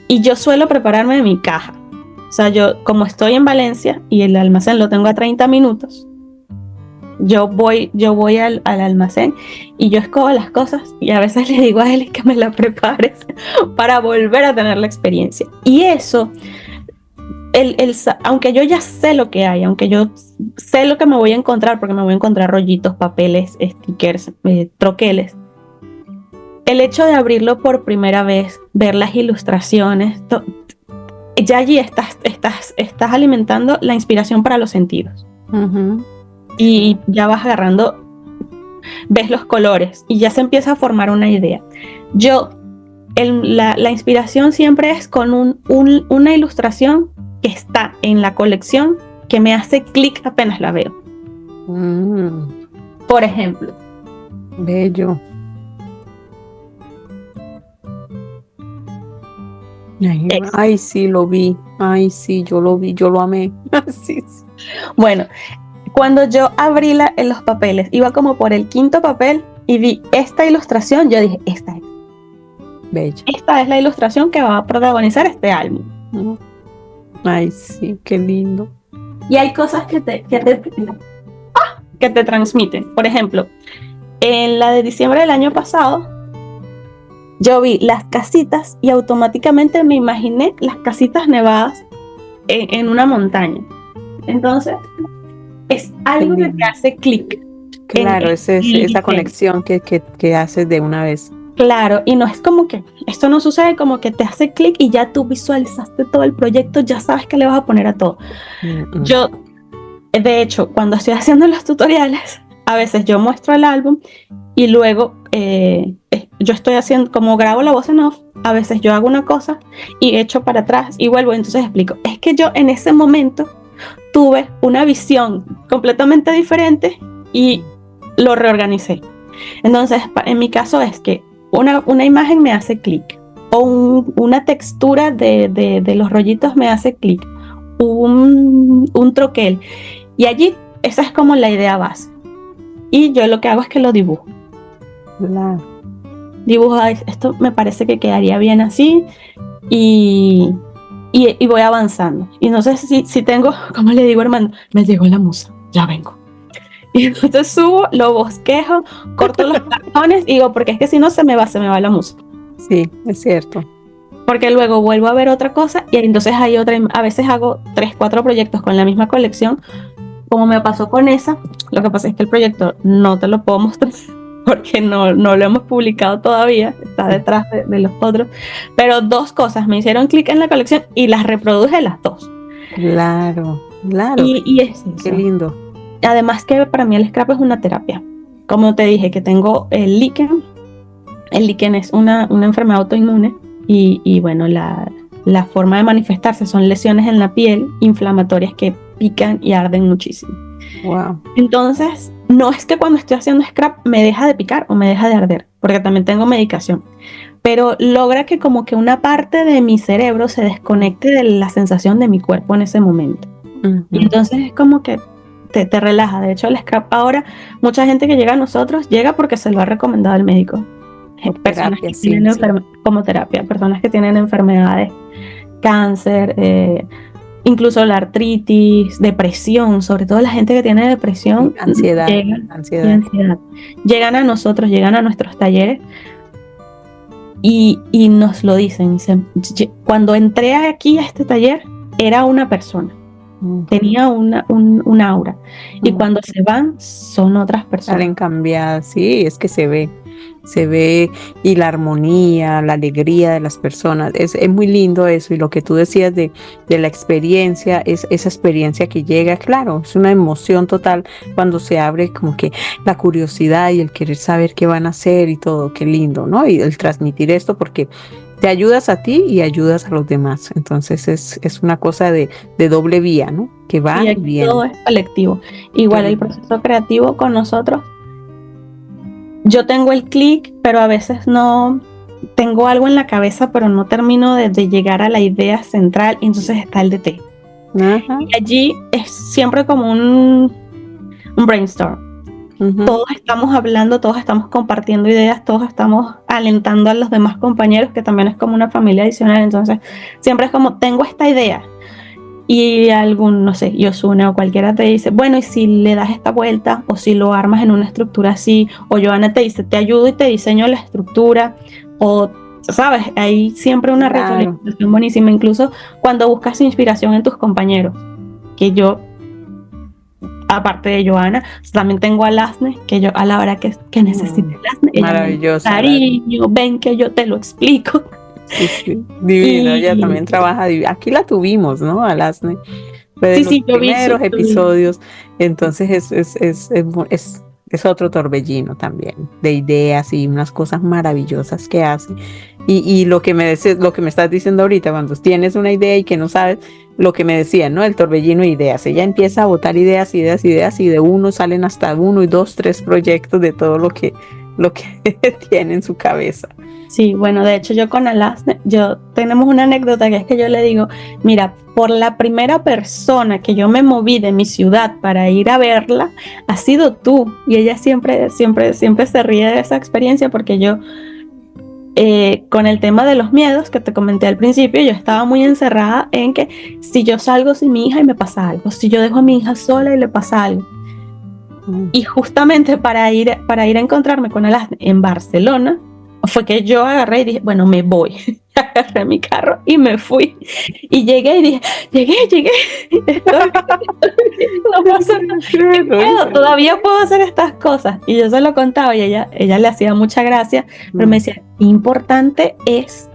y yo suelo prepararme mi caja. O sea, yo como estoy en Valencia y el almacén lo tengo a 30 minutos, yo voy al almacén y yo escobo las cosas y a veces le digo a Eli que me la prepares para volver a tener la experiencia. Y eso, aunque yo ya sé lo que hay, aunque yo sé lo que me voy a encontrar, porque me voy a encontrar rollitos, papeles, stickers, troqueles, el hecho de abrirlo por primera vez, ver las ilustraciones, ya allí estás alimentando la inspiración para los sentidos. Uh-huh. Y ya vas agarrando, ves los colores y ya se empieza a formar una idea. La inspiración siempre es con una ilustración que está en la colección que me hace clic apenas la veo. Por ejemplo. Bello. Ay, sí, lo vi. Ay, sí, yo lo vi, yo lo amé. Sí, sí. Bueno, cuando yo abrí los papeles, iba como por el quinto papel y vi esta ilustración, yo dije, esta es. Bella. Esta es la ilustración que va a protagonizar este álbum. Ay, sí, qué lindo. Y hay cosas que te transmiten. Por ejemplo, en la de diciembre del año pasado, yo vi las casitas y automáticamente me imaginé las casitas nevadas en una montaña. Entonces, es algo que te hace clic. Claro, esa conexión que haces de una vez. Claro, y no es como que, esto no sucede como que te hace clic y ya tú visualizaste todo el proyecto, ya sabes que le vas a poner a todo. Mm-hmm. Yo, de hecho, cuando estoy haciendo los tutoriales, a veces yo muestro el álbum y luego yo estoy haciendo, como grabo la voz en off, a veces yo hago una cosa y echo para atrás y vuelvo, entonces explico. Es que yo en ese momento tuve una visión completamente diferente y lo reorganicé. Entonces, en mi caso es que una imagen me hace clic, o una textura de los rollitos me hace clic, un troquel, y allí esa es como la idea base. Y yo lo que hago es que lo dibujo. Claro. Dibujo, esto me parece que quedaría bien así, y voy avanzando. Y no sé si tengo, como le digo, hermano, me llegó la musa, ya vengo. Y entonces subo, lo bosquejo, corto los cartones y digo, porque es que si no se me va la musa. Sí, es cierto. Porque luego vuelvo a ver otra cosa y entonces hay otra, a veces hago 3-4 proyectos con la misma colección, como me pasó con esa. Lo que pasa es que el proyecto no te lo puedo mostrar porque no lo hemos publicado todavía, está detrás de los otros, pero 2 cosas me hicieron clic en la colección y las reproduje las 2. Claro. Y es eso. Qué lindo. Además que para mí el scrap es una terapia. Como te dije, que tengo el líquen. El líquen es una enfermedad autoinmune y bueno, la forma de manifestarse son lesiones en la piel inflamatorias que pican y arden muchísimo. Wow. Entonces, no es que cuando estoy haciendo scrap me deja de picar o me deja de arder, porque también tengo medicación, pero logra que como que una parte de mi cerebro se desconecte de la sensación de mi cuerpo en ese momento. Uh-huh. Y entonces es como que te relaja. De hecho, el scrap ahora, mucha gente que llega a nosotros llega porque se lo ha recomendado el médico. Personas que tienen como terapia, personas que tienen enfermedades, cáncer, incluso la artritis, depresión, sobre todo la gente que tiene depresión, ansiedad, ansiedad. Llegan a nosotros, llegan a nuestros talleres y nos lo dicen. Cuando entré aquí a este taller, era una persona, tenía un aura, y cuando se van, son otras personas. Salen cambiadas, sí, es que se ve, y la armonía, la alegría de las personas, es muy lindo eso, y lo que tú decías de la experiencia, es esa experiencia que llega, claro, es una emoción total cuando se abre como que la curiosidad y el querer saber qué van a hacer y todo, qué lindo, ¿no? Y el transmitir esto porque te ayudas a ti y ayudas a los demás, entonces es una cosa de doble vía, ¿no? Que va y bien. Todo es colectivo, igual el proceso creativo con nosotros. Yo tengo el clic, pero a veces no tengo algo en la cabeza, pero no termino de llegar a la idea central, y entonces está el DT. Ajá. Y allí es siempre como un brainstorm. Todos estamos hablando, todos estamos compartiendo ideas, todos estamos alentando a los demás compañeros, que también es como una familia adicional. Entonces siempre es como, tengo esta idea, y algún, no sé, Yosune o cualquiera te dice, bueno, y si le das esta vuelta, o si lo armas en una estructura así, o Joana te dice, te ayudo y te diseño la estructura, o sabes, hay siempre una retroalimentación buenísima, incluso cuando buscas inspiración en tus compañeros, que yo, aparte de Joana, también tengo a Lasne, que yo a la hora que necesite Lasne, maravillosa, cariño, ven que yo te lo explico. Sí. Divino, ella también trabaja, aquí la tuvimos, ¿no? A Lasne, fue de los primeros episodios, entonces es otro torbellino también, de ideas y unas cosas maravillosas que hace, y lo que me estás diciendo ahorita, cuando tienes una idea y que no sabes, lo que me decían, ¿no? El torbellino de ideas, ella empieza a botar ideas, y de uno salen hasta 1 y 2, 3 proyectos de todo lo que tiene en su cabeza. Sí, bueno, de hecho yo con Alasne, tenemos una anécdota, que es que yo le digo, mira, por la primera persona que yo me moví de mi ciudad para ir a verla, ha sido tú. Y ella siempre se ríe de esa experiencia, porque yo, con el tema de los miedos que te comenté al principio, yo estaba muy encerrada en que si yo salgo sin mi hija y me pasa algo, si yo dejo a mi hija sola y le pasa algo. Y justamente para ir a encontrarme con Alasne en Barcelona, fue que yo agarré y dije, bueno, me voy. Agarré mi carro y me fui. Y llegué y dije, llegué. No pasa nada. Todavía puedo hacer estas cosas. Y yo se lo contaba, y ella le hacía mucha gracia, pero me decía, importante es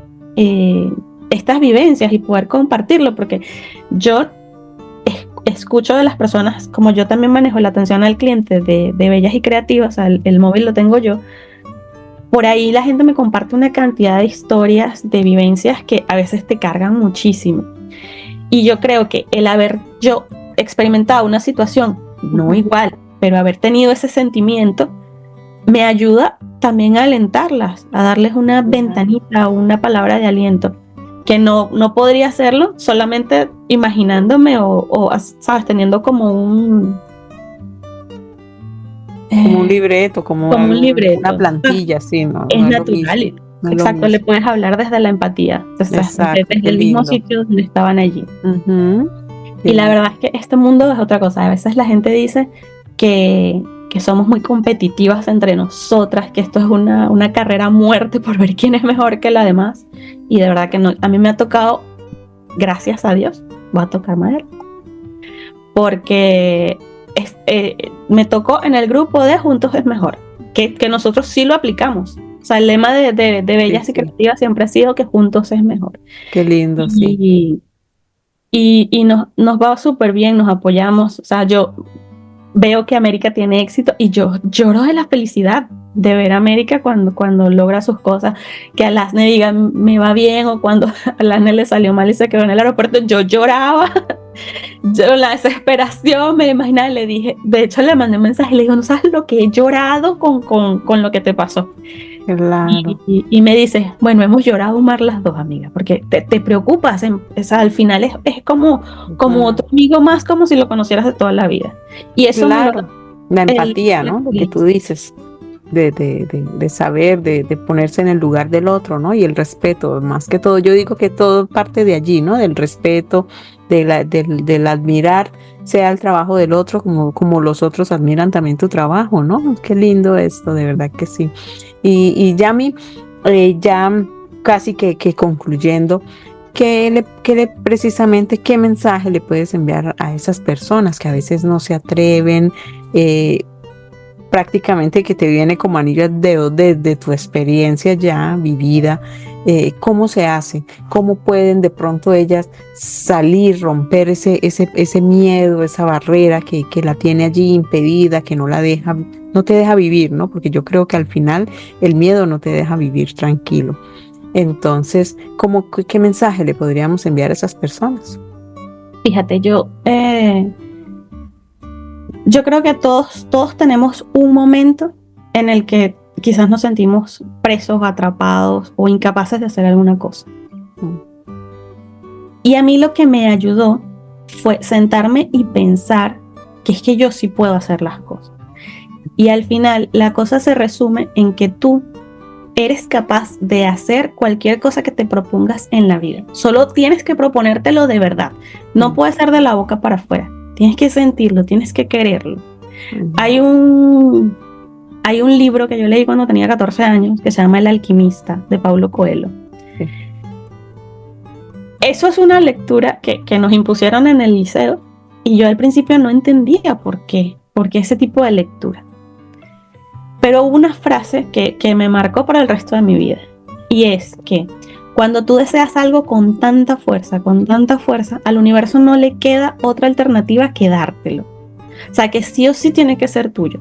estas vivencias y poder compartirlo, porque yo escucho de las personas, como yo también manejo la atención al cliente de Bellas y Creativas, o sea, el móvil lo tengo yo. Por ahí la gente me comparte una cantidad de historias, de vivencias, que a veces te cargan muchísimo. Y yo creo que el haber yo experimentado una situación, no igual, pero haber tenido ese sentimiento, me ayuda también a alentarlas, a darles una ventanita, una palabra de aliento, que no podría hacerlo solamente imaginándome o sabes, teniendo como un libreto, como un libreto, una plantilla, sí, ¿no? Es natural. Exacto, le puedes hablar desde la empatía, desde el mismo sitio donde estaban allí. Y la verdad es que este mundo es otra cosa. A veces la gente dice que somos muy competitivas entre nosotras, que esto es una carrera a muerte por ver quién es mejor que la demás. Y de verdad que no. A mí me ha tocado, gracias a Dios, va a tocar madera, porque me tocó en el grupo de Juntos es Mejor, que nosotros sí lo aplicamos. O sea, el lema de Bellas y Creativas siempre ha sido que juntos es mejor. Qué lindo, sí. Y nos va súper bien, nos apoyamos. O sea, yo veo que América tiene éxito y yo lloro de la felicidad de ver a América cuando logra sus cosas, que a Lasne diga me va bien, o cuando a Lasne le salió mal y se quedó en el aeropuerto, yo lloraba. Yo la desesperación, me imaginaba, le dije, de hecho le mandé un mensaje, le digo, no sabes lo que he llorado con lo que te pasó. Claro. Y me dice, bueno, hemos llorado más las dos, amigas, porque te preocupas, al final es como otro amigo más, como si lo conocieras de toda la vida. Y eso la empatía, ¿no? Lo que tú dices. de saber, de ponerse en el lugar del otro, ¿no? Y el respeto, más que todo, yo digo que todo parte de allí, ¿no? Del respeto, del admirar, sea el trabajo del otro, como los otros admiran también tu trabajo, ¿no? Qué lindo esto, de verdad que sí. Y Yami, ya casi que concluyendo, precisamente qué mensaje le puedes enviar a esas personas que a veces no se atreven, prácticamente que te viene como anillo al dedo desde tu experiencia ya vivida? ¿Cómo se hace? ¿Cómo pueden de pronto ellas salir, romper ese miedo, esa barrera que la tiene allí impedida, que no te deja vivir, ¿no? Porque yo creo que al final el miedo no te deja vivir tranquilo. Entonces, ¿qué mensaje le podríamos enviar a esas personas? Fíjate, yo creo que todos tenemos un momento en el que quizás nos sentimos presos, atrapados o incapaces de hacer alguna cosa. Y a mí lo que me ayudó fue sentarme y pensar que es que yo sí puedo hacer las cosas. Y al final la cosa se resume en que tú eres capaz de hacer cualquier cosa que te propongas en la vida. Solo tienes que proponértelo de verdad. No puede ser de la boca para afuera. Tienes que sentirlo, tienes que quererlo. Hay un libro que yo leí cuando tenía 14 años que se llama El alquimista, de Paulo Coelho. Sí. Eso es una lectura que nos impusieron en el liceo y yo al principio no entendía por qué ese tipo de lectura. Pero hubo una frase que me marcó para el resto de mi vida, y es que cuando tú deseas algo con tanta fuerza, al universo no le queda otra alternativa que dártelo. O sea, que sí o sí tiene que ser tuyo.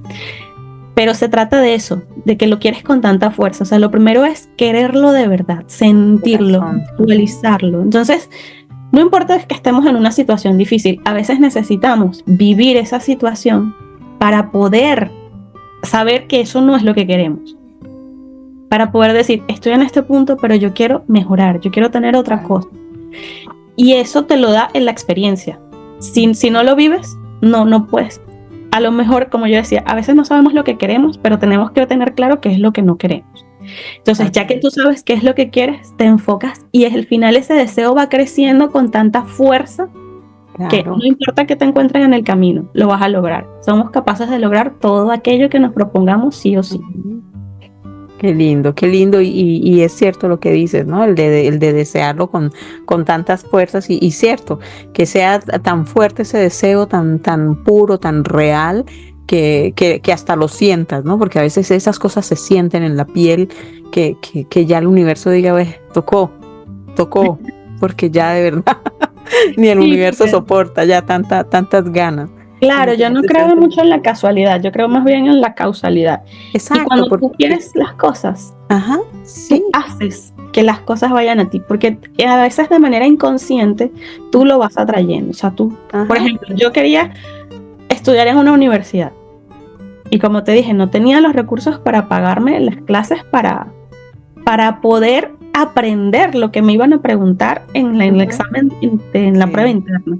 Pero se trata de eso, de que lo quieres con tanta fuerza. O sea, lo primero es quererlo de verdad, sentirlo, visualizarlo. Entonces, no importa que estemos en una situación difícil, a veces necesitamos vivir esa situación para poder saber que eso no es lo que queremos, para poder decir, estoy en este punto, pero yo quiero mejorar, yo quiero tener otra cosa. Y eso te lo da en la experiencia. Si no lo vives, no puedes. A lo mejor, como yo decía, a veces no sabemos lo que queremos, pero tenemos que tener claro qué es lo que no queremos. Entonces, ya que tú sabes qué es lo que quieres, te enfocas y al final ese deseo va creciendo con tanta fuerza. Claro. Que no importa que te encuentres en el camino, lo vas a lograr. Somos capaces de lograr todo aquello que nos propongamos sí o sí. Qué lindo, y es cierto lo que dices, ¿no? El de desearlo con tantas fuerzas y cierto, que sea tan fuerte ese deseo, tan puro, tan real, que hasta lo sientas, ¿no? Porque a veces esas cosas se sienten en la piel, que ya el universo diga, tocó, porque ya de verdad ni el universo soporta ya tantas ganas. Claro, yo no creo mucho en la casualidad, yo creo más bien en la causalidad. Exacto. Y cuando tú quieres las cosas, sí, tú haces que las cosas vayan a ti, porque a veces de manera inconsciente tú lo vas atrayendo. O sea, tú, por ejemplo, yo quería estudiar en una universidad y como te dije, no tenía los recursos para pagarme las clases para poder aprender lo que me iban a preguntar en el examen, en la prueba interna.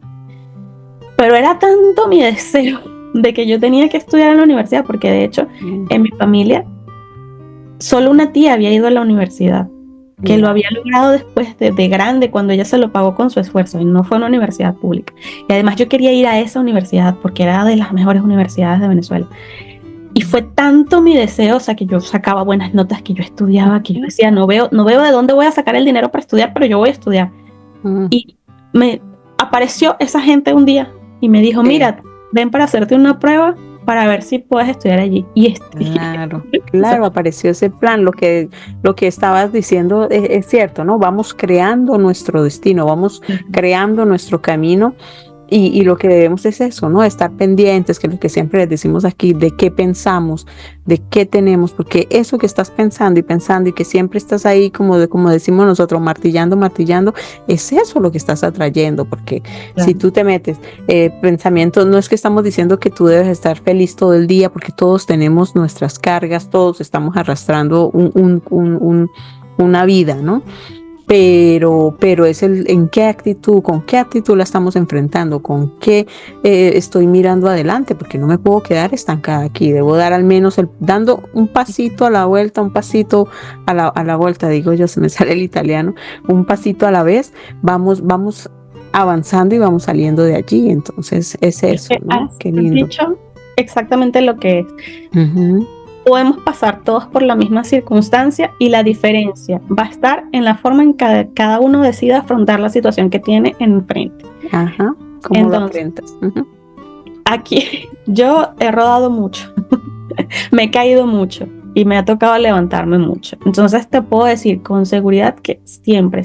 Pero era tanto mi deseo de que yo tenía que estudiar en la universidad, porque de hecho en mi familia solo una tía había ido a la universidad, que lo había logrado después de grande, cuando ella se lo pagó con su esfuerzo, y no fue una universidad pública. Y además yo quería ir a esa universidad porque era de las mejores universidades de Venezuela. Y fue tanto mi deseo, o sea, que yo sacaba buenas notas, que yo estudiaba, que yo decía, no veo de dónde voy a sacar el dinero para estudiar, pero yo voy a estudiar. Y me apareció esa gente un día y me dijo, mira, ven para hacerte una prueba para ver si puedes estudiar allí. Y claro, apareció ese plan. Lo que estabas diciendo es cierto, ¿no? Vamos creando nuestro destino, vamos creando nuestro camino. Y lo que debemos es eso, ¿no? Estar pendientes, que es lo que siempre les decimos aquí, de qué pensamos, de qué tenemos, porque eso que estás pensando y que siempre estás ahí, como decimos nosotros, martillando, es eso lo que estás atrayendo, porque si tú te metes pensamientos, no es que estamos diciendo que tú debes estar feliz todo el día, porque todos tenemos nuestras cargas, todos estamos arrastrando una vida, ¿no? pero es en qué actitud, con qué actitud la estamos enfrentando, con qué estoy mirando adelante, porque no me puedo quedar estancada aquí, debo dar al menos dando un pasito a la vuelta, un pasito a la vuelta, digo yo, se me sale el italiano, un pasito a la vez, vamos avanzando y vamos saliendo de allí. Entonces es eso, ¿no? Qué lindo. Has dicho exactamente lo que es. Uh-huh. Podemos pasar todos por la misma circunstancia y la diferencia va a estar en la forma en que cada uno decida afrontar la situación que tiene enfrente. Ajá, ¿cómo lo enfrentas? Uh-huh. Aquí yo he rodado mucho, me he caído mucho y me ha tocado levantarme mucho. Entonces te puedo decir con seguridad que siempre,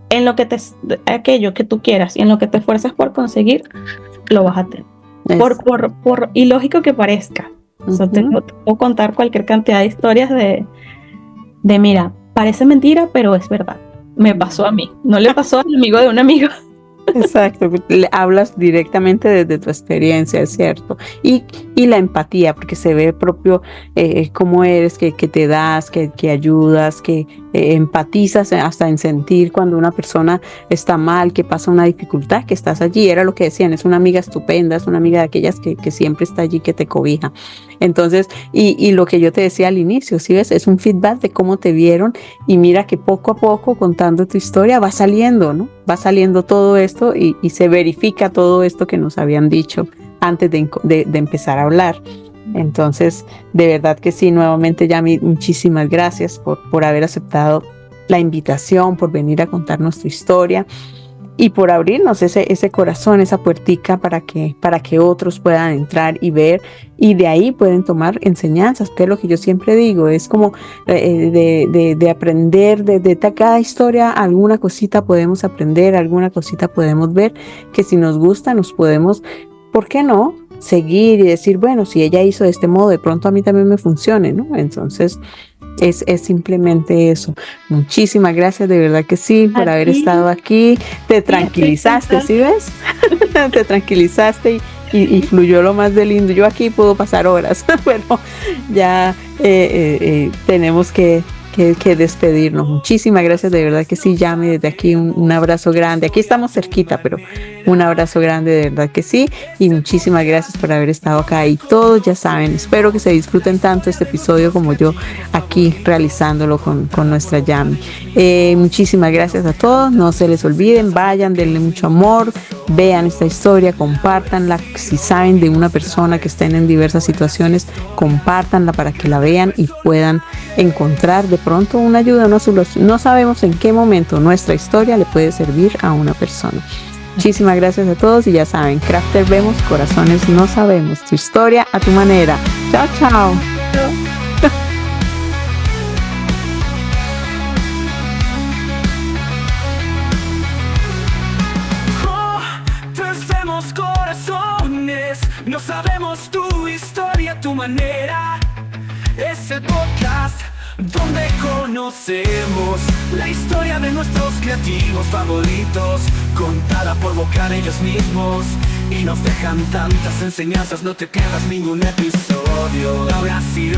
en lo que aquello que tú quieras y en lo que te esfuerces por conseguir, lo vas a tener. Por ilógico que parezca. O sea, te puedo contar cualquier cantidad de historias de mira, parece mentira, pero es verdad. Me pasó a mí, no le pasó al amigo de un amigo. Exacto, le hablas directamente desde tu experiencia, es cierto. Y la empatía, porque se ve propio cómo eres, que te das, que ayudas, que empatizas hasta en sentir cuando una persona está mal, que pasa una dificultad, que estás allí. Era lo que decían, es una amiga estupenda, es una amiga de aquellas que siempre está allí, que te cobija. Entonces, y lo que yo te decía al inicio, ¿sí ves? Es un feedback de cómo te vieron y mira que poco a poco, contando tu historia, va saliendo, ¿no? Va saliendo todo esto y se verifica todo esto que nos habían dicho antes de empezar a hablar. Entonces, de verdad que sí, nuevamente, Yami, muchísimas gracias por haber aceptado la invitación, por venir a contarnos tu historia y por abrirnos ese corazón, esa puertica para que otros puedan entrar y ver, y de ahí pueden tomar enseñanzas, que es lo que yo siempre digo, es como de aprender, de cada historia alguna cosita podemos aprender, alguna cosita podemos ver, que si nos gusta nos podemos, ¿por qué no?, seguir y decir, bueno, si ella hizo de este modo, de pronto a mí también me funcione, ¿no? Entonces es simplemente eso. Muchísimas gracias, de verdad que sí, por haber estado aquí. Te tranquilizaste, ¿sí ves? Te tranquilizaste y fluyó lo más de lindo. Yo aquí puedo pasar horas, pero ya tenemos que despedirnos. Muchísimas gracias, de verdad que sí, Yami, desde aquí un abrazo grande. Aquí estamos cerquita, pero un abrazo grande, de verdad que sí, y muchísimas gracias por haber estado acá. Y todos ya saben, espero que se disfruten tanto este episodio como yo aquí realizándolo con nuestra Yami. Muchísimas gracias a todos, no se les olviden, vayan, denle mucho amor, vean esta historia, compártanla. Si saben de una persona que estén en diversas situaciones, compártanla para que la vean y puedan encontrar de pronto una ayuda, una solución. No sabemos en qué momento nuestra historia le puede servir a una persona. Muchísimas gracias a todos y ya saben, Crafter vemos, corazones no sabemos. Tu historia a tu manera. Chao, chao. Pensemos corazones, no sabemos tu historia a tu manera. Es el podcast donde conocemos la historia de nuestros creativos favoritos, contada por boca de ellos mismos, y nos dejan tantas enseñanzas, no te pierdas ningún episodio. Ahora sí,